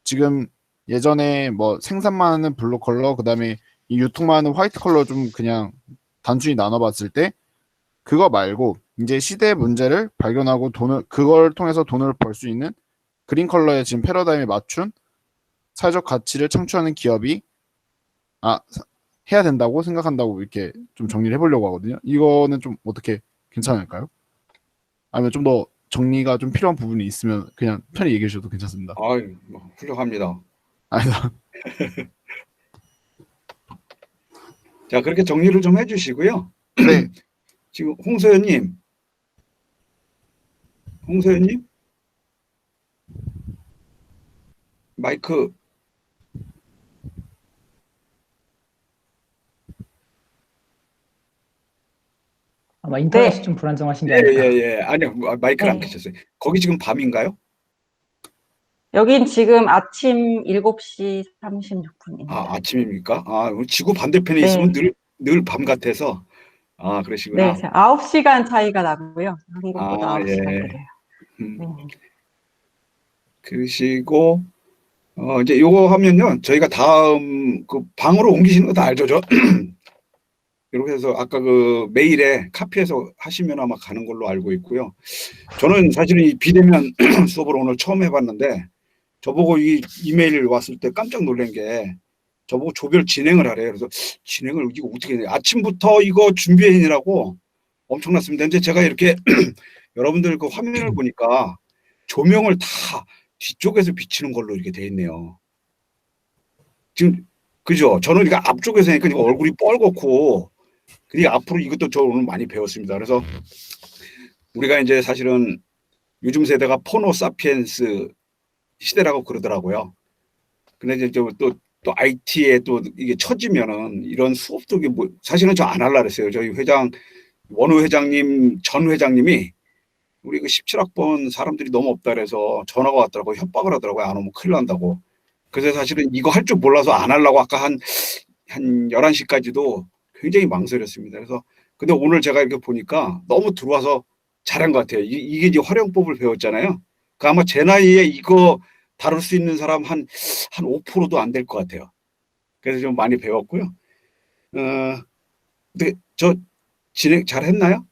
지금 예전에 뭐 생산만 하는 블루 컬러, 그다음에 이 유통만 하는 화이트 컬러 좀 그냥 단순히 나눠봤을 때 그거 말고 이제 시대의 문제를 발견하고 그걸 통해서 돈을 벌 수 있는 그린 컬러의 지금 패러다임에 맞춘 사회적 가치를 창출하는 기업이 해야 된다고 생각한다고 이렇게 좀 정리를 해보려고 하거든요. 이거는 좀 어떻게 괜찮을까요? 아니면 좀 더 정리가 좀 필요한 부분이 있으면 그냥 편히 얘기해 주셔도 괜찮습니다. 뭐 훌륭합니다. 아니다. 자, 그렇게 정리를 좀 해주시고요. 네. 지금 홍소연님 마이크 아마 인터넷이 네. 좀 불안정하신 게 아닐까. 예. 아니요, 마이크를 안 네. 켜셨어요. 거기 지금 밤인가요? 여긴 지금 아침 7시 36분입니다. 아침입니까? 지구 반대편에 네. 있으면 늘 밤 같아서 그러시구나. 네, 9시간 차이가 나고요. 한국보다 9시간 예. 느려요. 네. 그러시고 이제 요거 하면요 저희가 다음 그 방으로 옮기시는 거 다 알죠? 이렇게 해서 아까 그 메일에 카피해서 하시면 아마 가는 걸로 알고 있고요. 저는 사실은 이 비대면 수업을 오늘 처음 해봤는데 저보고 이 이메일 왔을 때 깜짝 놀란 게 저보고 조별 진행을 하래요. 그래서 진행을 이거 어떻게 해야 돼? 아침부터 이거 준비해니라고 엄청났습니다. 이제 제가 이렇게 여러분들 그 화면을 보니까 조명을 다 뒤쪽에서 비치는 걸로 이렇게 돼 있네요. 지금 그죠? 저는 이거 앞쪽에서 하니까 이거 얼굴이 뻘겋고 그러니까 앞으로 이것도 저 오늘 많이 배웠습니다. 그래서 우리가 이제 사실은 요즘 세대가 포노 사피엔스 시대라고 그러더라고요. 근데 이제 또 또 IT에 또 이게 처지면은 이런 수업도 이게 뭐 사실은 저 안 할라 그랬어요. 저희 회장 원우 회장님 전 회장님이 우리 그 17학번 사람들이 너무 없다 그래서 전화가 왔더라고요. 협박을 하더라고요. 안 오면 큰일 난다고. 그래서 사실은 이거 할 줄 몰라서 안 하려고 아까 한 11시까지도 굉장히 망설였습니다. 그래서 근데 오늘 제가 이렇게 보니까 너무 들어와서 잘한 것 같아요. 이게 이제 활용법을 배웠잖아요. 그 아마 제 나이에 이거 다룰 수 있는 사람 한 5%도 안 될 것 같아요. 그래서 좀 많이 배웠고요. 근데 저 진행 잘 했나요?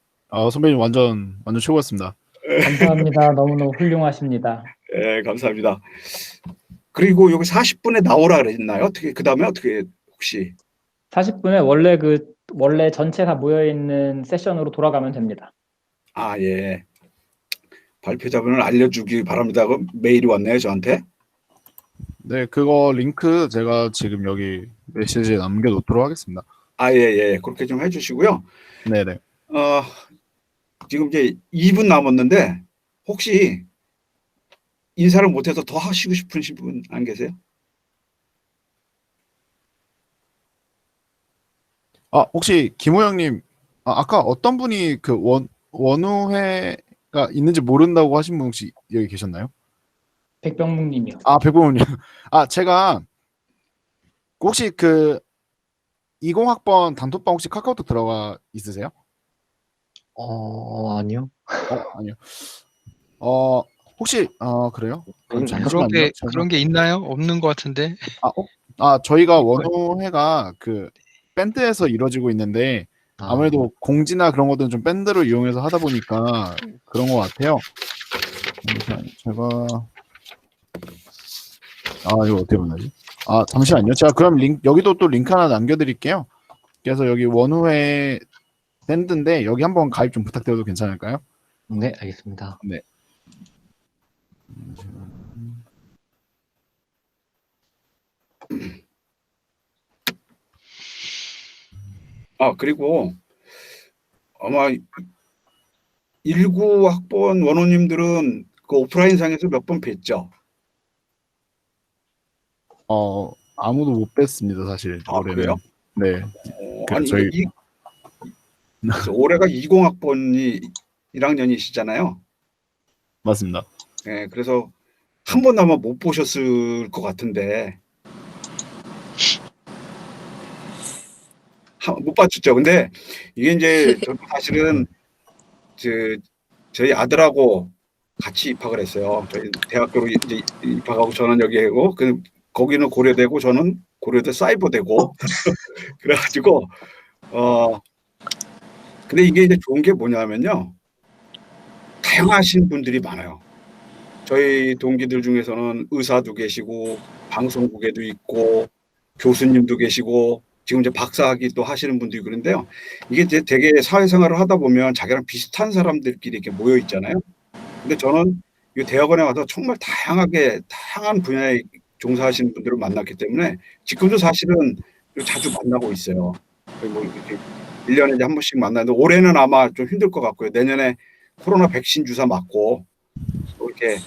선배님 완전 최고였습니다. 감사합니다. 너무너무 훌륭하십니다. 네, 감사합니다. 그리고 여기 40분에 나오라 그랬나요? 어떻게 그다음에 어떻게 혹시 40분에 원래 전체가 모여 있는 세션으로 돌아가면 됩니다. 예. 발표자분을 알려주기 바랍니다. 그 메일이 왔네요, 저한테. 네, 그거 링크 제가 지금 여기 메시지에 남겨놓도록 하겠습니다. 예. 그렇게 좀 해주시고요. 네네. 지금 이제 2분 남았는데 혹시 인사를 못해서 더 하시고 싶으신 분 안 계세요? 혹시 김호영님, 아까 어떤 분이 그 원우회가 있는지 모른다고 하신 분 혹시 여기 계셨나요? 백병묵님이요. 백범우님. 제가 혹시 그 20학번 단톡방 혹시 카카오톡 들어가 있으세요? 아니요. 아니요. 혹시 그래요? 잠시만요. 그런 게 있나요? 없는 것 같은데. 저희가 원우회가 그 밴드에서 이루어지고 있는데 아무래도 공지나 그런 것들은 좀 밴드를 이용해서 하다 보니까 그런 것 같아요. 제가 이거 어떻게 만나지? 잠시만요. 제가 그럼 여기도 또 링크 하나 남겨드릴게요. 그래서 여기 원우회 밴드인데 여기 한번 가입 좀 부탁드려도 괜찮을까요? 네, 알겠습니다. 네. 그리고 아마 19학번 원호님들은 그 오프라인상에서 몇 번 뵀죠? 아무도 못 뵀습니다, 사실. 올해는. 그래요? 네. 아니 저희 그래서 올해가 20학번이 1학년이시잖아요. 맞습니다. 네, 그래서 한 번 아마 못 보셨을 것 같은데 못 봤죠. 근데 이게 이제 저도 사실은 저희 아들하고 같이 입학을 했어요. 저희 대학교로 이제 입학하고 저는 여기고 거기는 고려대고 저는 고려대 사이버대고 그래가지고 근데 이게 이제 좋은 게 뭐냐면요, 다양하신 분들이 많아요. 저희 동기들 중에서는 의사도 계시고 방송국에도 있고 교수님도 계시고 지금 이제 박사학위도 하시는 분도 있고 그런데요. 이게 이제 되게 사회생활을 하다 보면 자기랑 비슷한 사람들끼리 이렇게 모여 있잖아요. 근데 저는 이 대학원에 와서 정말 다양한 분야에 종사하시는 분들을 만났기 때문에 지금도 사실은 자주 만나고 있어요. 그리고 이렇게 1년에 이제 한 번씩 만나는데 올해는 아마 좀 힘들 것 같고요. 내년에 코로나 백신 주사 맞고 이렇게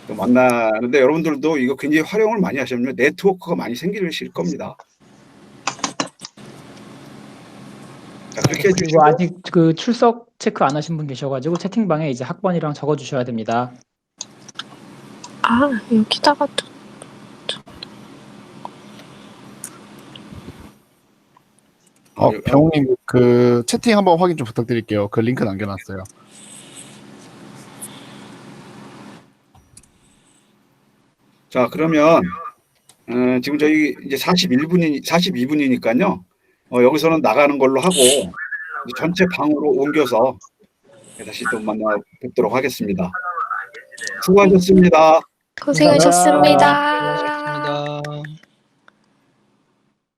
또 만나는데 여러분들도 이거 굉장히 활용을 많이 하시면 네트워크가 많이 생기실 겁니다. 자, 그렇게 그리고 해주시고 아직 그 출석 체크 안 하신 분 계셔가지고 채팅방에 이제 학번이랑 적어주셔야 됩니다. 여기다가 또 병우님 그 채팅 한번 확인 좀 부탁드릴게요. 그 링크 남겨놨어요. 자, 그러면 지금 저희 이제 42분이니까요. 여기서는 나가는 걸로 하고 전체 방으로 옮겨서 다시 또 만나 뵙도록 하겠습니다. 수고하셨습니다. 고생하셨습니다.